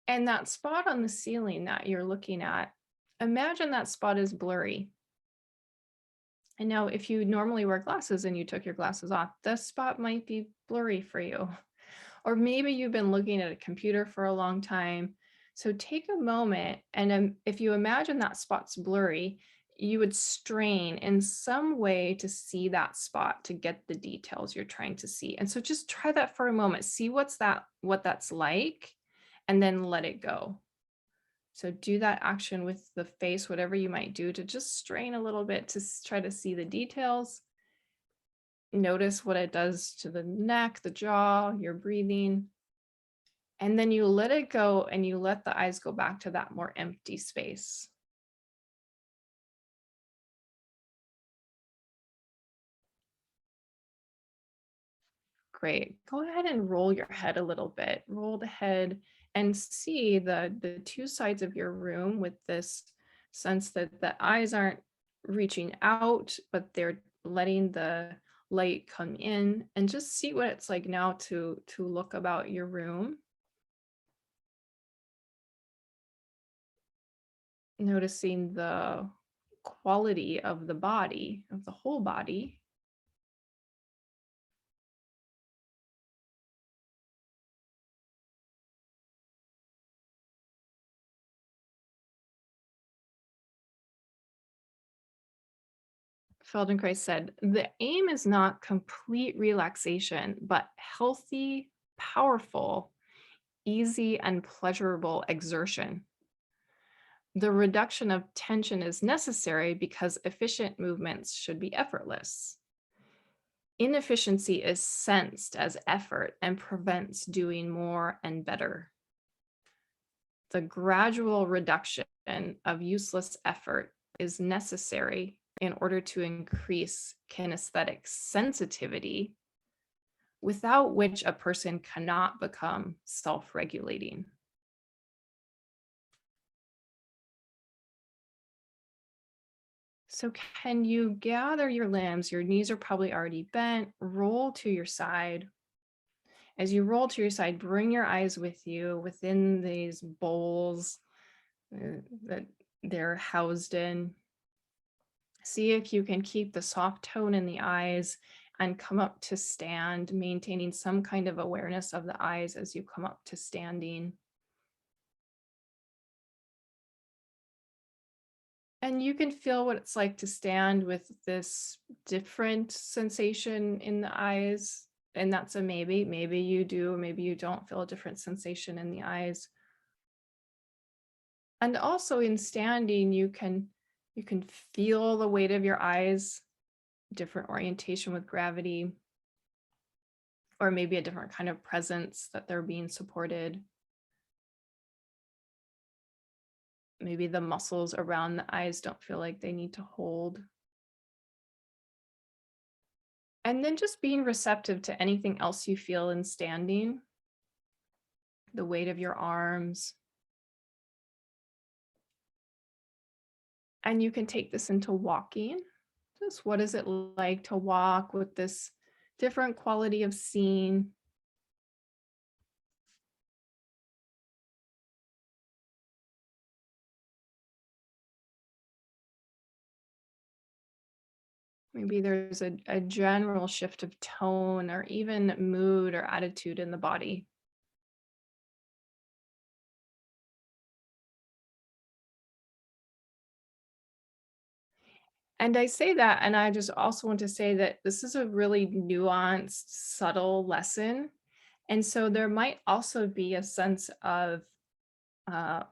And that spot on the ceiling that you're looking at, imagine that spot is blurry. And now, if you normally wear glasses and you took your glasses off, the spot might be blurry for you. Or maybe you've been looking at a computer for a long time. So take a moment, and if you imagine that spot's blurry, you would strain in some way to see that spot to get the details you're trying to see. And so just try that for a moment. See what that's like, and then let it go. So do that action with the face, whatever you might do to just strain a little bit to try to see the details. Notice what it does to the neck, the jaw, your breathing. And then you let it go and you let the eyes go back to that more empty space. Great. Go ahead and roll your head a little bit. Roll the head and see the two sides of your room with this sense that the eyes aren't reaching out, but they're letting the light come in, and just see what it's like now to look about your room. Noticing the quality of the body, of the whole body. Feldenkrais said, the aim is not complete relaxation, but healthy, powerful, easy, and pleasurable exertion. The reduction of tension is necessary because efficient movements should be effortless. Inefficiency is sensed as effort and prevents doing more and better. The gradual reduction of useless effort is necessary in order to increase kinesthetic sensitivity, without which a person cannot become self-regulating. So can you gather your limbs? Your knees are probably already bent. Roll to your side. As you roll to your side, bring your eyes with you within these bowls that they're housed in. See if you can keep the soft tone in the eyes and come up to stand, maintaining some kind of awareness of the eyes as you come up to standing. And you can feel what it's like to stand with this different sensation in the eyes. And that's a maybe. Maybe you do, maybe you don't feel a different sensation in the eyes. And also in standing, you can feel the weight of your eyes, different orientation with gravity, or maybe a different kind of presence that they're being supported. Maybe the muscles around the eyes don't feel like they need to hold. And then just being receptive to anything else you feel in standing, the weight of your arms. And you can take this into walking. Just what is it like to walk with this different quality of seeing? Maybe there's a general shift of tone or even mood or attitude in the body. And I say that, and I just also want to say that this is a really nuanced, subtle lesson. And so there might also be a sense of, uh,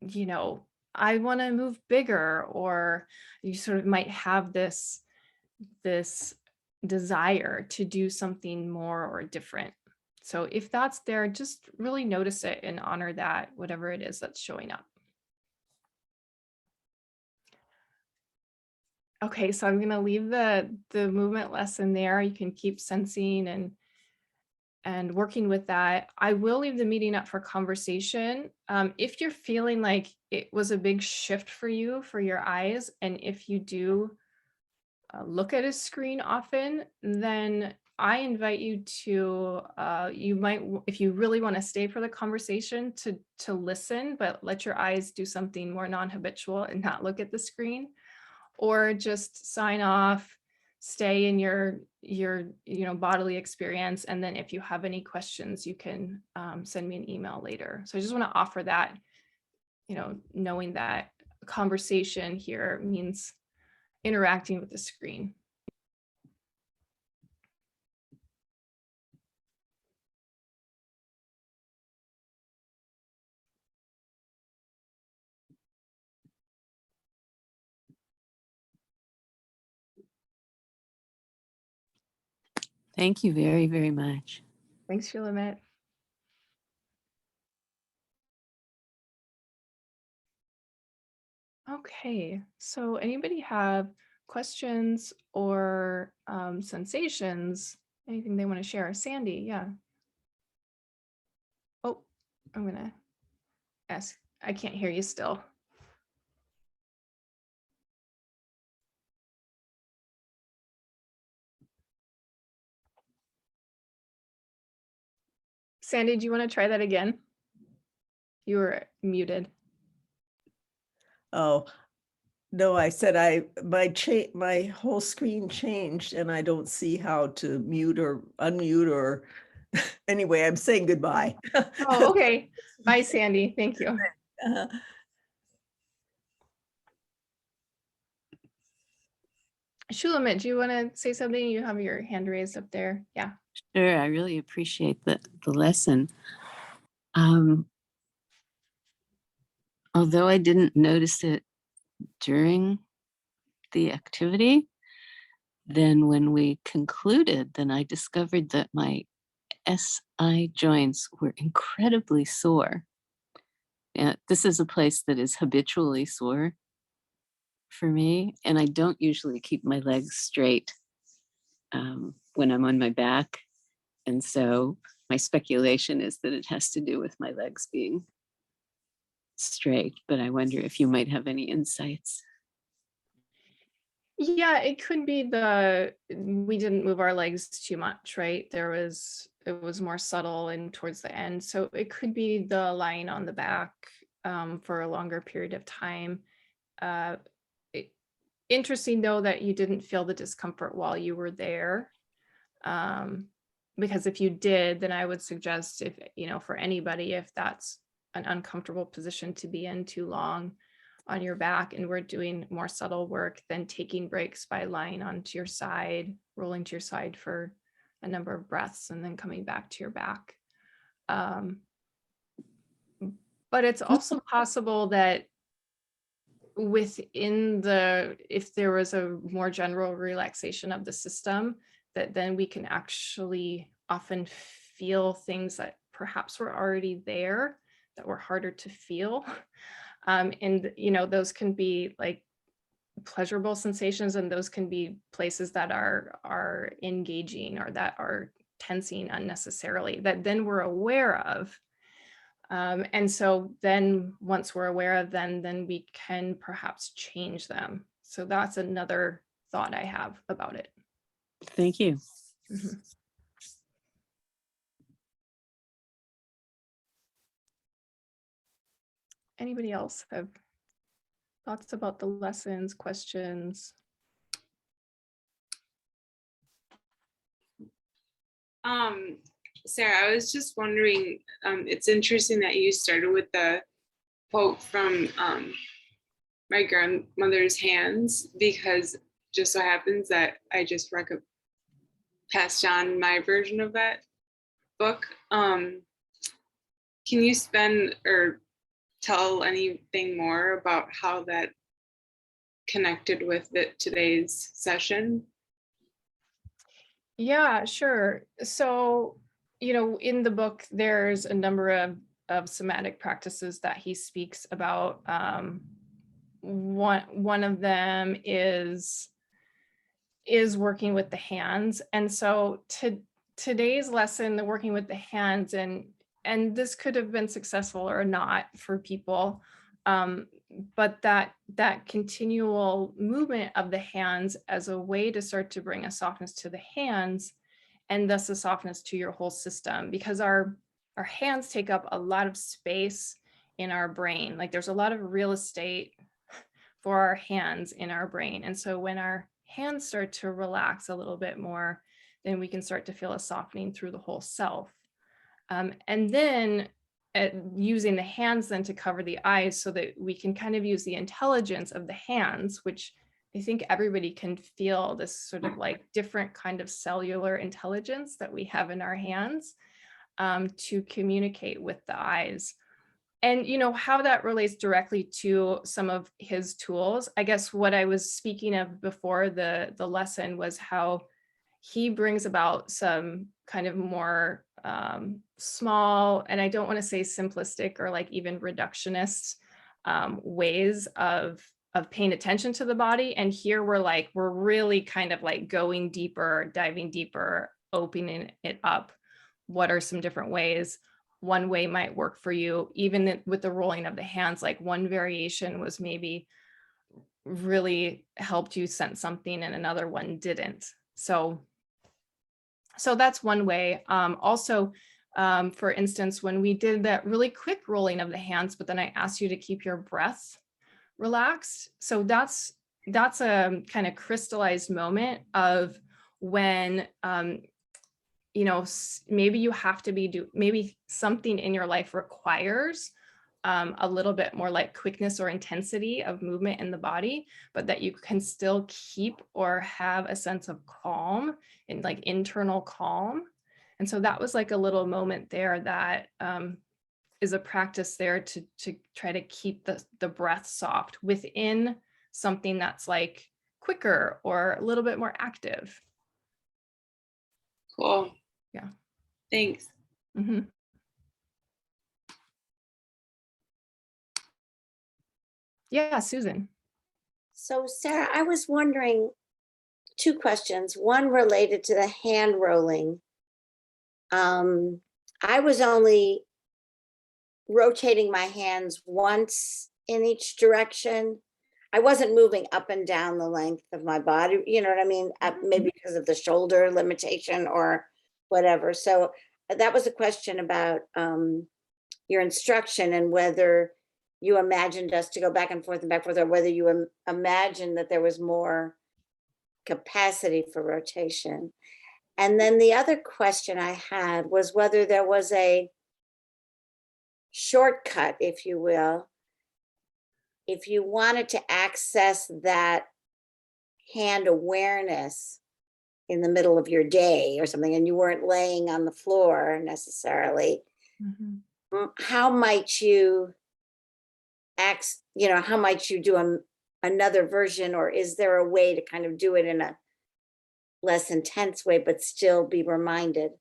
you know, I want to move bigger, or you sort of might have this desire to do something more or different. So if that's there, just really notice it and honor that, whatever it is that's showing up. Okay, so I'm gonna leave the movement lesson there. You can keep sensing and working with that. I will leave the meeting up for conversation. If you're feeling like it was a big shift for you, for your eyes, and if you do look at a screen often, then I invite you to, you might, if you really want to stay for the conversation, to listen, but let your eyes do something more non-habitual and not look at the screen, or just sign off, stay in your bodily experience, and then if you have any questions, you can send me an email later. So I just want to offer that, knowing that conversation here means interacting with the screen. Thank you very, very much. Thanks, Shulamit. Okay, so anybody have questions or sensations? Anything they want to share? Sandy, yeah. Oh, I'm gonna ask. I can't hear you still. Sandy, do you want to try that again? You were muted. Oh, no, I said my whole screen changed and I don't see how to mute or unmute or anyway, I'm saying goodbye. Oh, okay. Bye, Sandy. Thank you. Uh, Shulamit, do you want to say something? You have your hand raised up there. Yeah. Sure, I really appreciate the lesson. Although I didn't notice it during the activity, then when we concluded, then I discovered that my SI joints were incredibly sore. This is a place that is habitually sore for me, and I don't usually keep my legs straight when I'm on my back. And so my speculation is that it has to do with my legs being straight, but I wonder if you might have any insights. Yeah, it could be we didn't move our legs too much, right? It was more subtle and towards the end. So it could be the lying on the back for a longer period of time. Interesting though that you didn't feel the discomfort while you were there. Because if you did, then I would suggest, if, for anybody, if that's an uncomfortable position to be in too long on your back and we're doing more subtle work, then taking breaks by lying onto your side, rolling to your side for a number of breaths and then coming back to your back. But it's also possible that if there was a more general relaxation of the system, that then we can actually often feel things that perhaps were already there that were harder to feel. And those can be like pleasurable sensations, and those can be places that are engaging or that are tensing unnecessarily, that then we're aware of. And so then once we're aware of them, then we can perhaps change them. So that's another thought I have about it. Thank you. Mhm. Anybody else have thoughts about the lessons, questions? Sarah, I was just wondering, it's interesting that you started with the quote from my grandmother's hands, because just so happens that I just passed on my version of that book. Can you tell anything more about how that connected with today's session? Yeah, sure. So, in the book, there's a number of somatic practices that he speaks about. One of them is working with the hands. And so today's lesson, the working with the hands, and this could have been successful or not for people, but that continual movement of the hands as a way to start to bring a softness to the hands, and thus a softness to your whole system, because our hands take up a lot of space in our brain. Like there's a lot of real estate for our hands in our brain. And so when our hands start to relax a little bit more, then we can start to feel a softening through the whole self. And then using the hands then to cover the eyes, so that we can kind of use the intelligence of the hands, which I think everybody can feel, this sort of like different kind of cellular intelligence that we have in our hands, to communicate with the eyes. And how that relates directly to some of his tools. I guess what I was speaking of before the lesson was how he brings about some kind of more small, and I don't want to say simplistic or like even reductionist ways of paying attention to the body. And here we're really kind of like going deeper, diving deeper, opening it up. What are some different ways? One way might work for you, even with the rolling of the hands. Like one variation was maybe really helped you sense something and another one didn't. So that's one way. Also, for instance, when we did that really quick rolling of the hands, but then I asked you to keep your breath relaxed. So that's a kind of crystallized moment of when, maybe you have to maybe something in your life requires a little bit more like quickness or intensity of movement in the body, but that you can still keep or have a sense of calm and like internal calm. And so that was like a little moment there that is a practice there to try to keep the breath soft within something that's like quicker or a little bit more active. Cool. Yeah. Thanks. Mm-hmm. Yeah, Susan. So Sarah, I was wondering, two questions. One related to the hand rolling. I was only rotating my hands once in each direction. I wasn't moving up and down the length of my body, you know what I mean? Maybe because of the shoulder limitation or whatever. So that was a question about your instruction and whether you imagined us to go back and forth, or whether you imagined that there was more capacity for rotation. And then the other question I had was whether there was a shortcut, if you will, if you wanted to access that hand awareness in the middle of your day or something, and you weren't laying on the floor necessarily, how might you how might you do another version, or is there a way to kind of do it in a less intense way but still be reminded?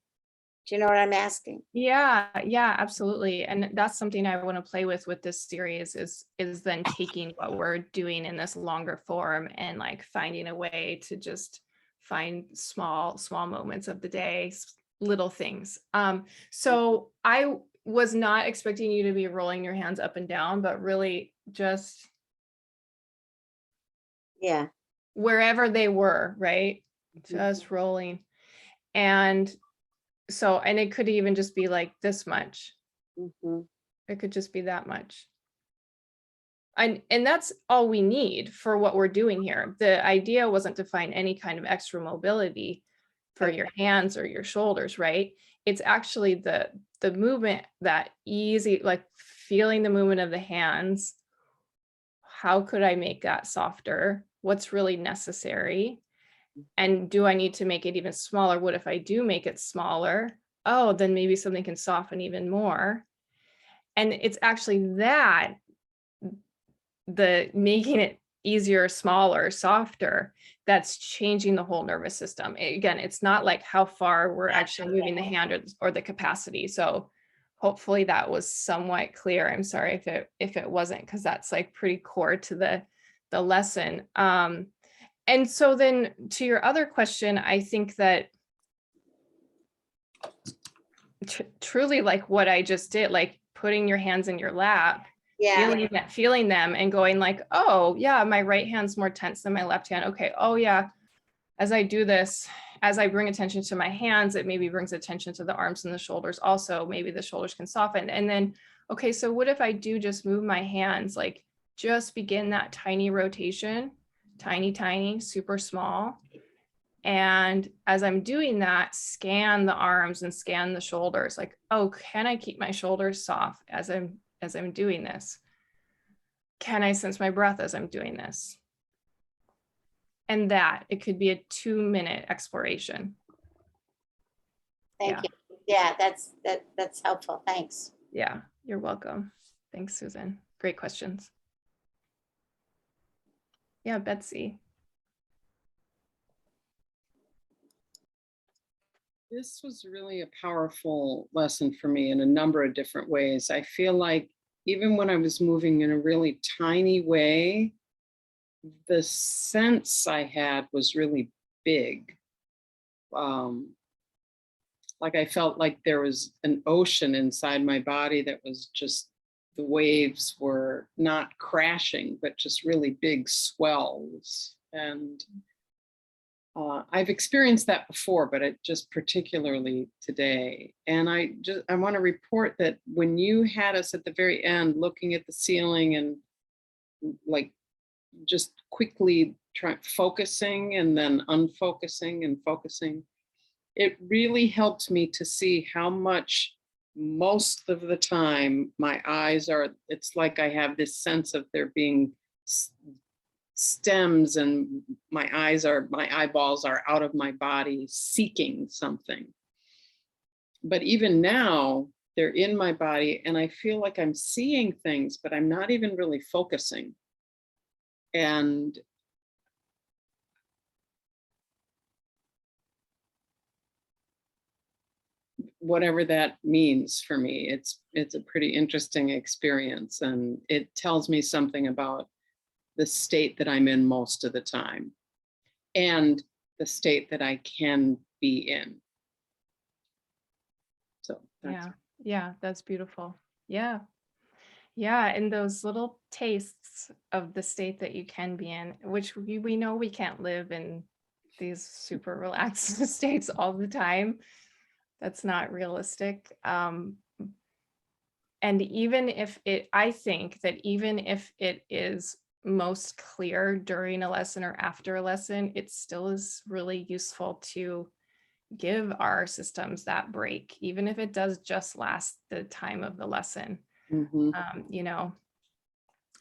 Do you know what I'm asking? Yeah, absolutely. And that's something I want to play with this series is then taking what we're doing in this longer form and like finding a way to just find small moments of the day, little things. So I was not expecting you to be rolling your hands up and down, but really just wherever they were, right? Just rolling. And it could even just be like this much. It could just be that much. And that's all we need for what we're doing here. The idea wasn't to find any kind of extra mobility for your hands or your shoulders, right? It's actually the movement, that easy, like feeling the movement of the hands. How could I make that softer? What's really necessary? And do I need to make it even smaller? What if I do make it smaller? Oh, then maybe something can soften even more. And it's actually that the making it easier, smaller, softer, that's changing the whole nervous system. Again, it's not like how far we're actually moving the hand or the capacity. So hopefully that was somewhat clear. I'm sorry if it wasn't, because that's like pretty core to the lesson. And so then to your other question, I think that truly like what I just did, like putting your hands in your lap, Yeah. feeling them and going like, oh yeah, my right hand's more tense than my left hand. Okay, oh yeah, as I do this, as I bring attention to my hands, it maybe brings attention to the arms and the shoulders also. Maybe the shoulders can soften. And then, okay, so what if I do just move my hands, like just begin that tiny rotation, tiny, super small. And as I'm doing that, scan the arms and scan the shoulders, like, oh, can I keep my shoulders soft as I'm doing this? Can I sense my breath as I'm doing this? And that it could be a 2-minute exploration. Thank you. Yeah, that's helpful. Thanks. Yeah, you're welcome. Thanks, Susan. Great questions. Yeah, Betsy. This was really a powerful lesson for me in a number of different ways. I feel like even when I was moving in a really tiny way, the sense I had was really big. Like I felt like there was an ocean inside my body that was just, the waves were not crashing, but just really big swells. And I've experienced that before, but it just particularly today. And I want to report that when you had us at the very end looking at the ceiling and like just quickly focusing and then unfocusing and focusing, it really helped me to see how much most of the time my eyes are, it's like I have this sense of there being stems and my eyeballs are out of my body seeking something. But even now they're in my body and I feel like I'm seeing things, but I'm not even really focusing. And whatever that means for me, it's a pretty interesting experience, and it tells me something about the state that I'm in most of the time and the state that I can be in. So yeah, that's beautiful. Yeah, and those little tastes of the state that you can be in, which we know we can't live in these super relaxed states all the time. That's not realistic. And even if I think that even if it is most clear during a lesson or after a lesson, it still is really useful to give our systems that break, even if it does just last the time of the lesson. You know,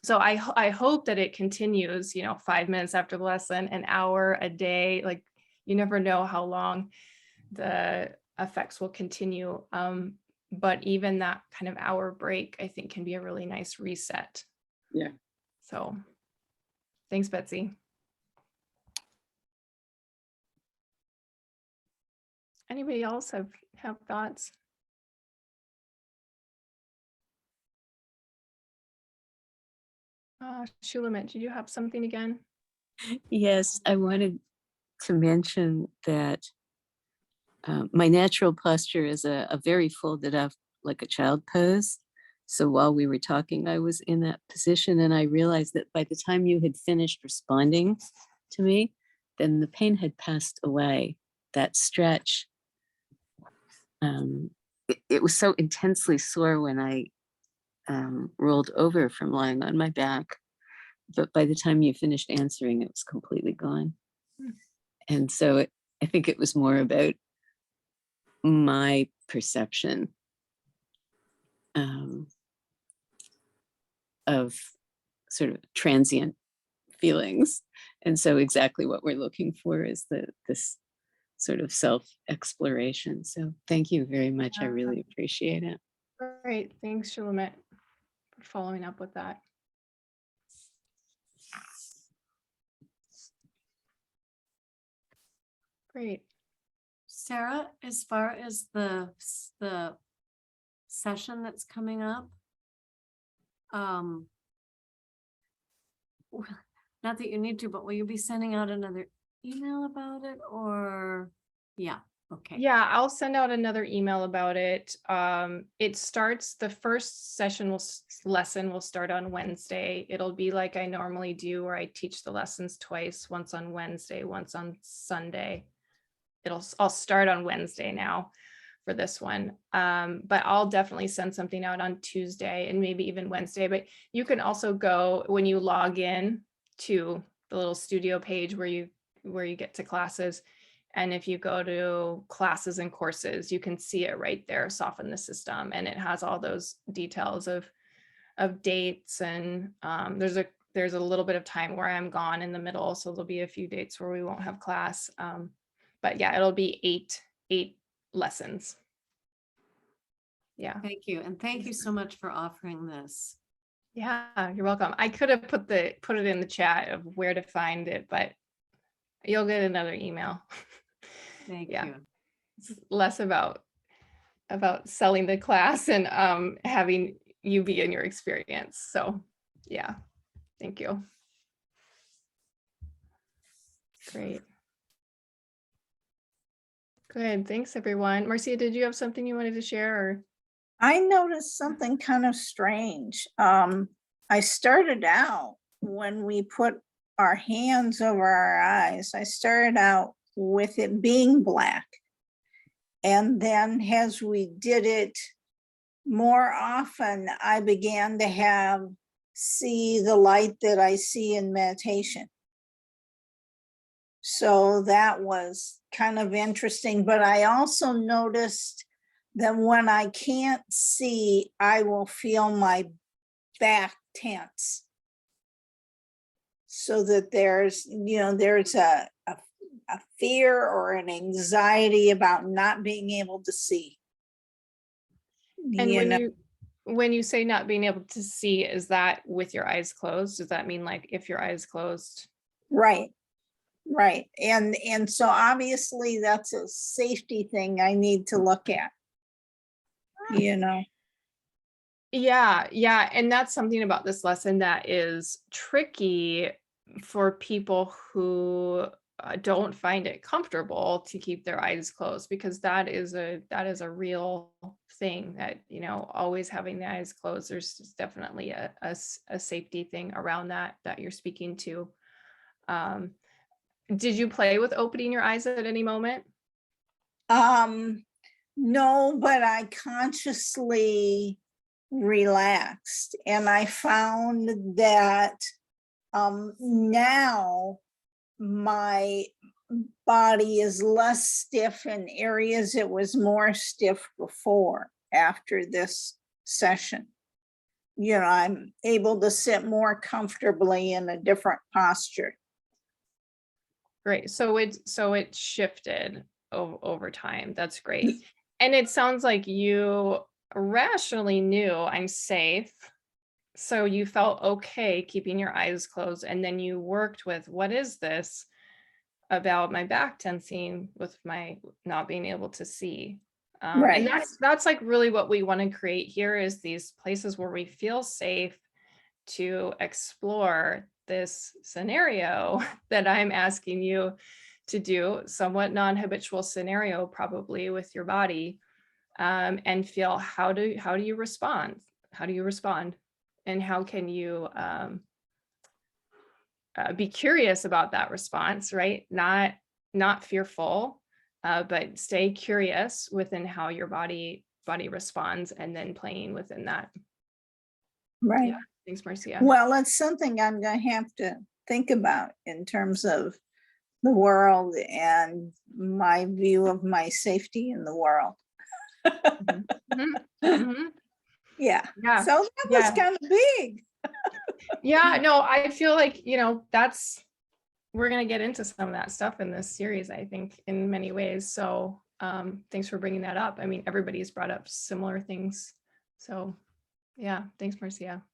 so I hope that it continues, 5 minutes after the lesson, an hour, a day. Like, you never know how long the effects will continue. But even that kind of hour break, I think, can be a really nice reset. Yeah. So thanks, Betsy. Anybody else have thoughts? Shulamit, did you have something again? Yes, I wanted to mention that my natural posture is a very folded up, like a child pose. So while we were talking, I was in that position, and I realized that by the time you had finished responding to me, then the pain had passed away. That stretch, it was so intensely sore when I rolled over from lying on my back. But by the time you finished answering, it was completely gone. And so I think it was more about my perception of sort of transient feelings. And so exactly what we're looking for is this sort of self-exploration. So thank you very much. I really appreciate it. Great. Thanks, Shulamit, for following up with that. Great. Sarah, as far as the session that's coming up, not that you need to, but will you be sending out another email about it, or? Yeah, okay. Yeah, I'll send out another email about it. It starts, the first lesson will start on Wednesday. It'll be like I normally do, where I teach the lessons twice, once on Wednesday, once on Sunday. I'll start on Wednesday now for this one. But I'll definitely send something out on Tuesday and maybe even Wednesday. But you can also go, when you log in to the little studio page where you get to classes, and if you go to classes and courses, you can see it right there, Soften the System, and it has all those details of dates, and there's a little bit of time where I'm gone in the middle, so there'll be a few dates where we won't have class. But yeah, it'll be eight lessons. Yeah. Thank you. And thank you so much for offering this. Yeah, you're welcome. I could have put it in the chat of where to find it, but you'll get another email. Thank Yeah. you. It's less about selling the class and having you be in your experience. So yeah, thank you. Great. Good. Thanks, everyone. Marcia, did you have something you wanted to share? Or? I noticed something kind of strange. I started out when we put our hands over our eyes, I started out with it being black. And then as we did it more often, I began to see the light that I see in meditation. So that was kind of interesting, but I also noticed that when I can't see, I will feel my back tense. So that there's a fear or an anxiety about not being able to see. And when you say not being able to see, is that with your eyes closed? Does that mean like if your eyes closed? Right. And so obviously that's a safety thing I need to look at. Yeah. And that's something about this lesson that is tricky for people who don't find it comfortable to keep their eyes closed, because that is a real thing that, always having the eyes closed, there's definitely a safety thing around that you're speaking to. Did you play with opening your eyes at any moment? No, but I consciously relaxed, and I found that now my body is less stiff in areas it was more stiff before. After this session, I'm able to sit more comfortably in a different posture. Great. So it shifted over time. That's great. And it sounds like you rationally knew I'm safe. So you felt okay keeping your eyes closed. And then you worked with, what is this about my back tensing with my not being able to see? Right. And that's like really what we want to create here, is these places where we feel safe to explore this scenario that I'm asking you to do, somewhat non-habitual scenario probably with your body, and feel how do you respond? How do you respond? And how can you be curious about that response, right? Not fearful, but stay curious within how your body responds, and then playing within that. Right. Yeah. Thanks, Marcia. Well, it's something I'm going to have to think about in terms of the world and my view of my safety in the world. Yeah. So that was kind of big. Yeah, no, I feel like, we're going to get into some of that stuff in this series, I think, in many ways. So thanks for bringing that up. I mean, everybody's brought up similar things. So yeah, thanks, Marcia.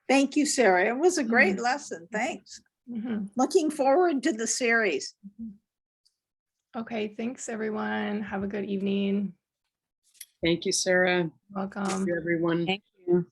Thank you, Sarah. It was a great lesson. Thanks. Looking forward to the series. Okay, thanks everyone. Have a good evening. Thank you, Sarah. Thank Welcome. you, everyone. Thank you.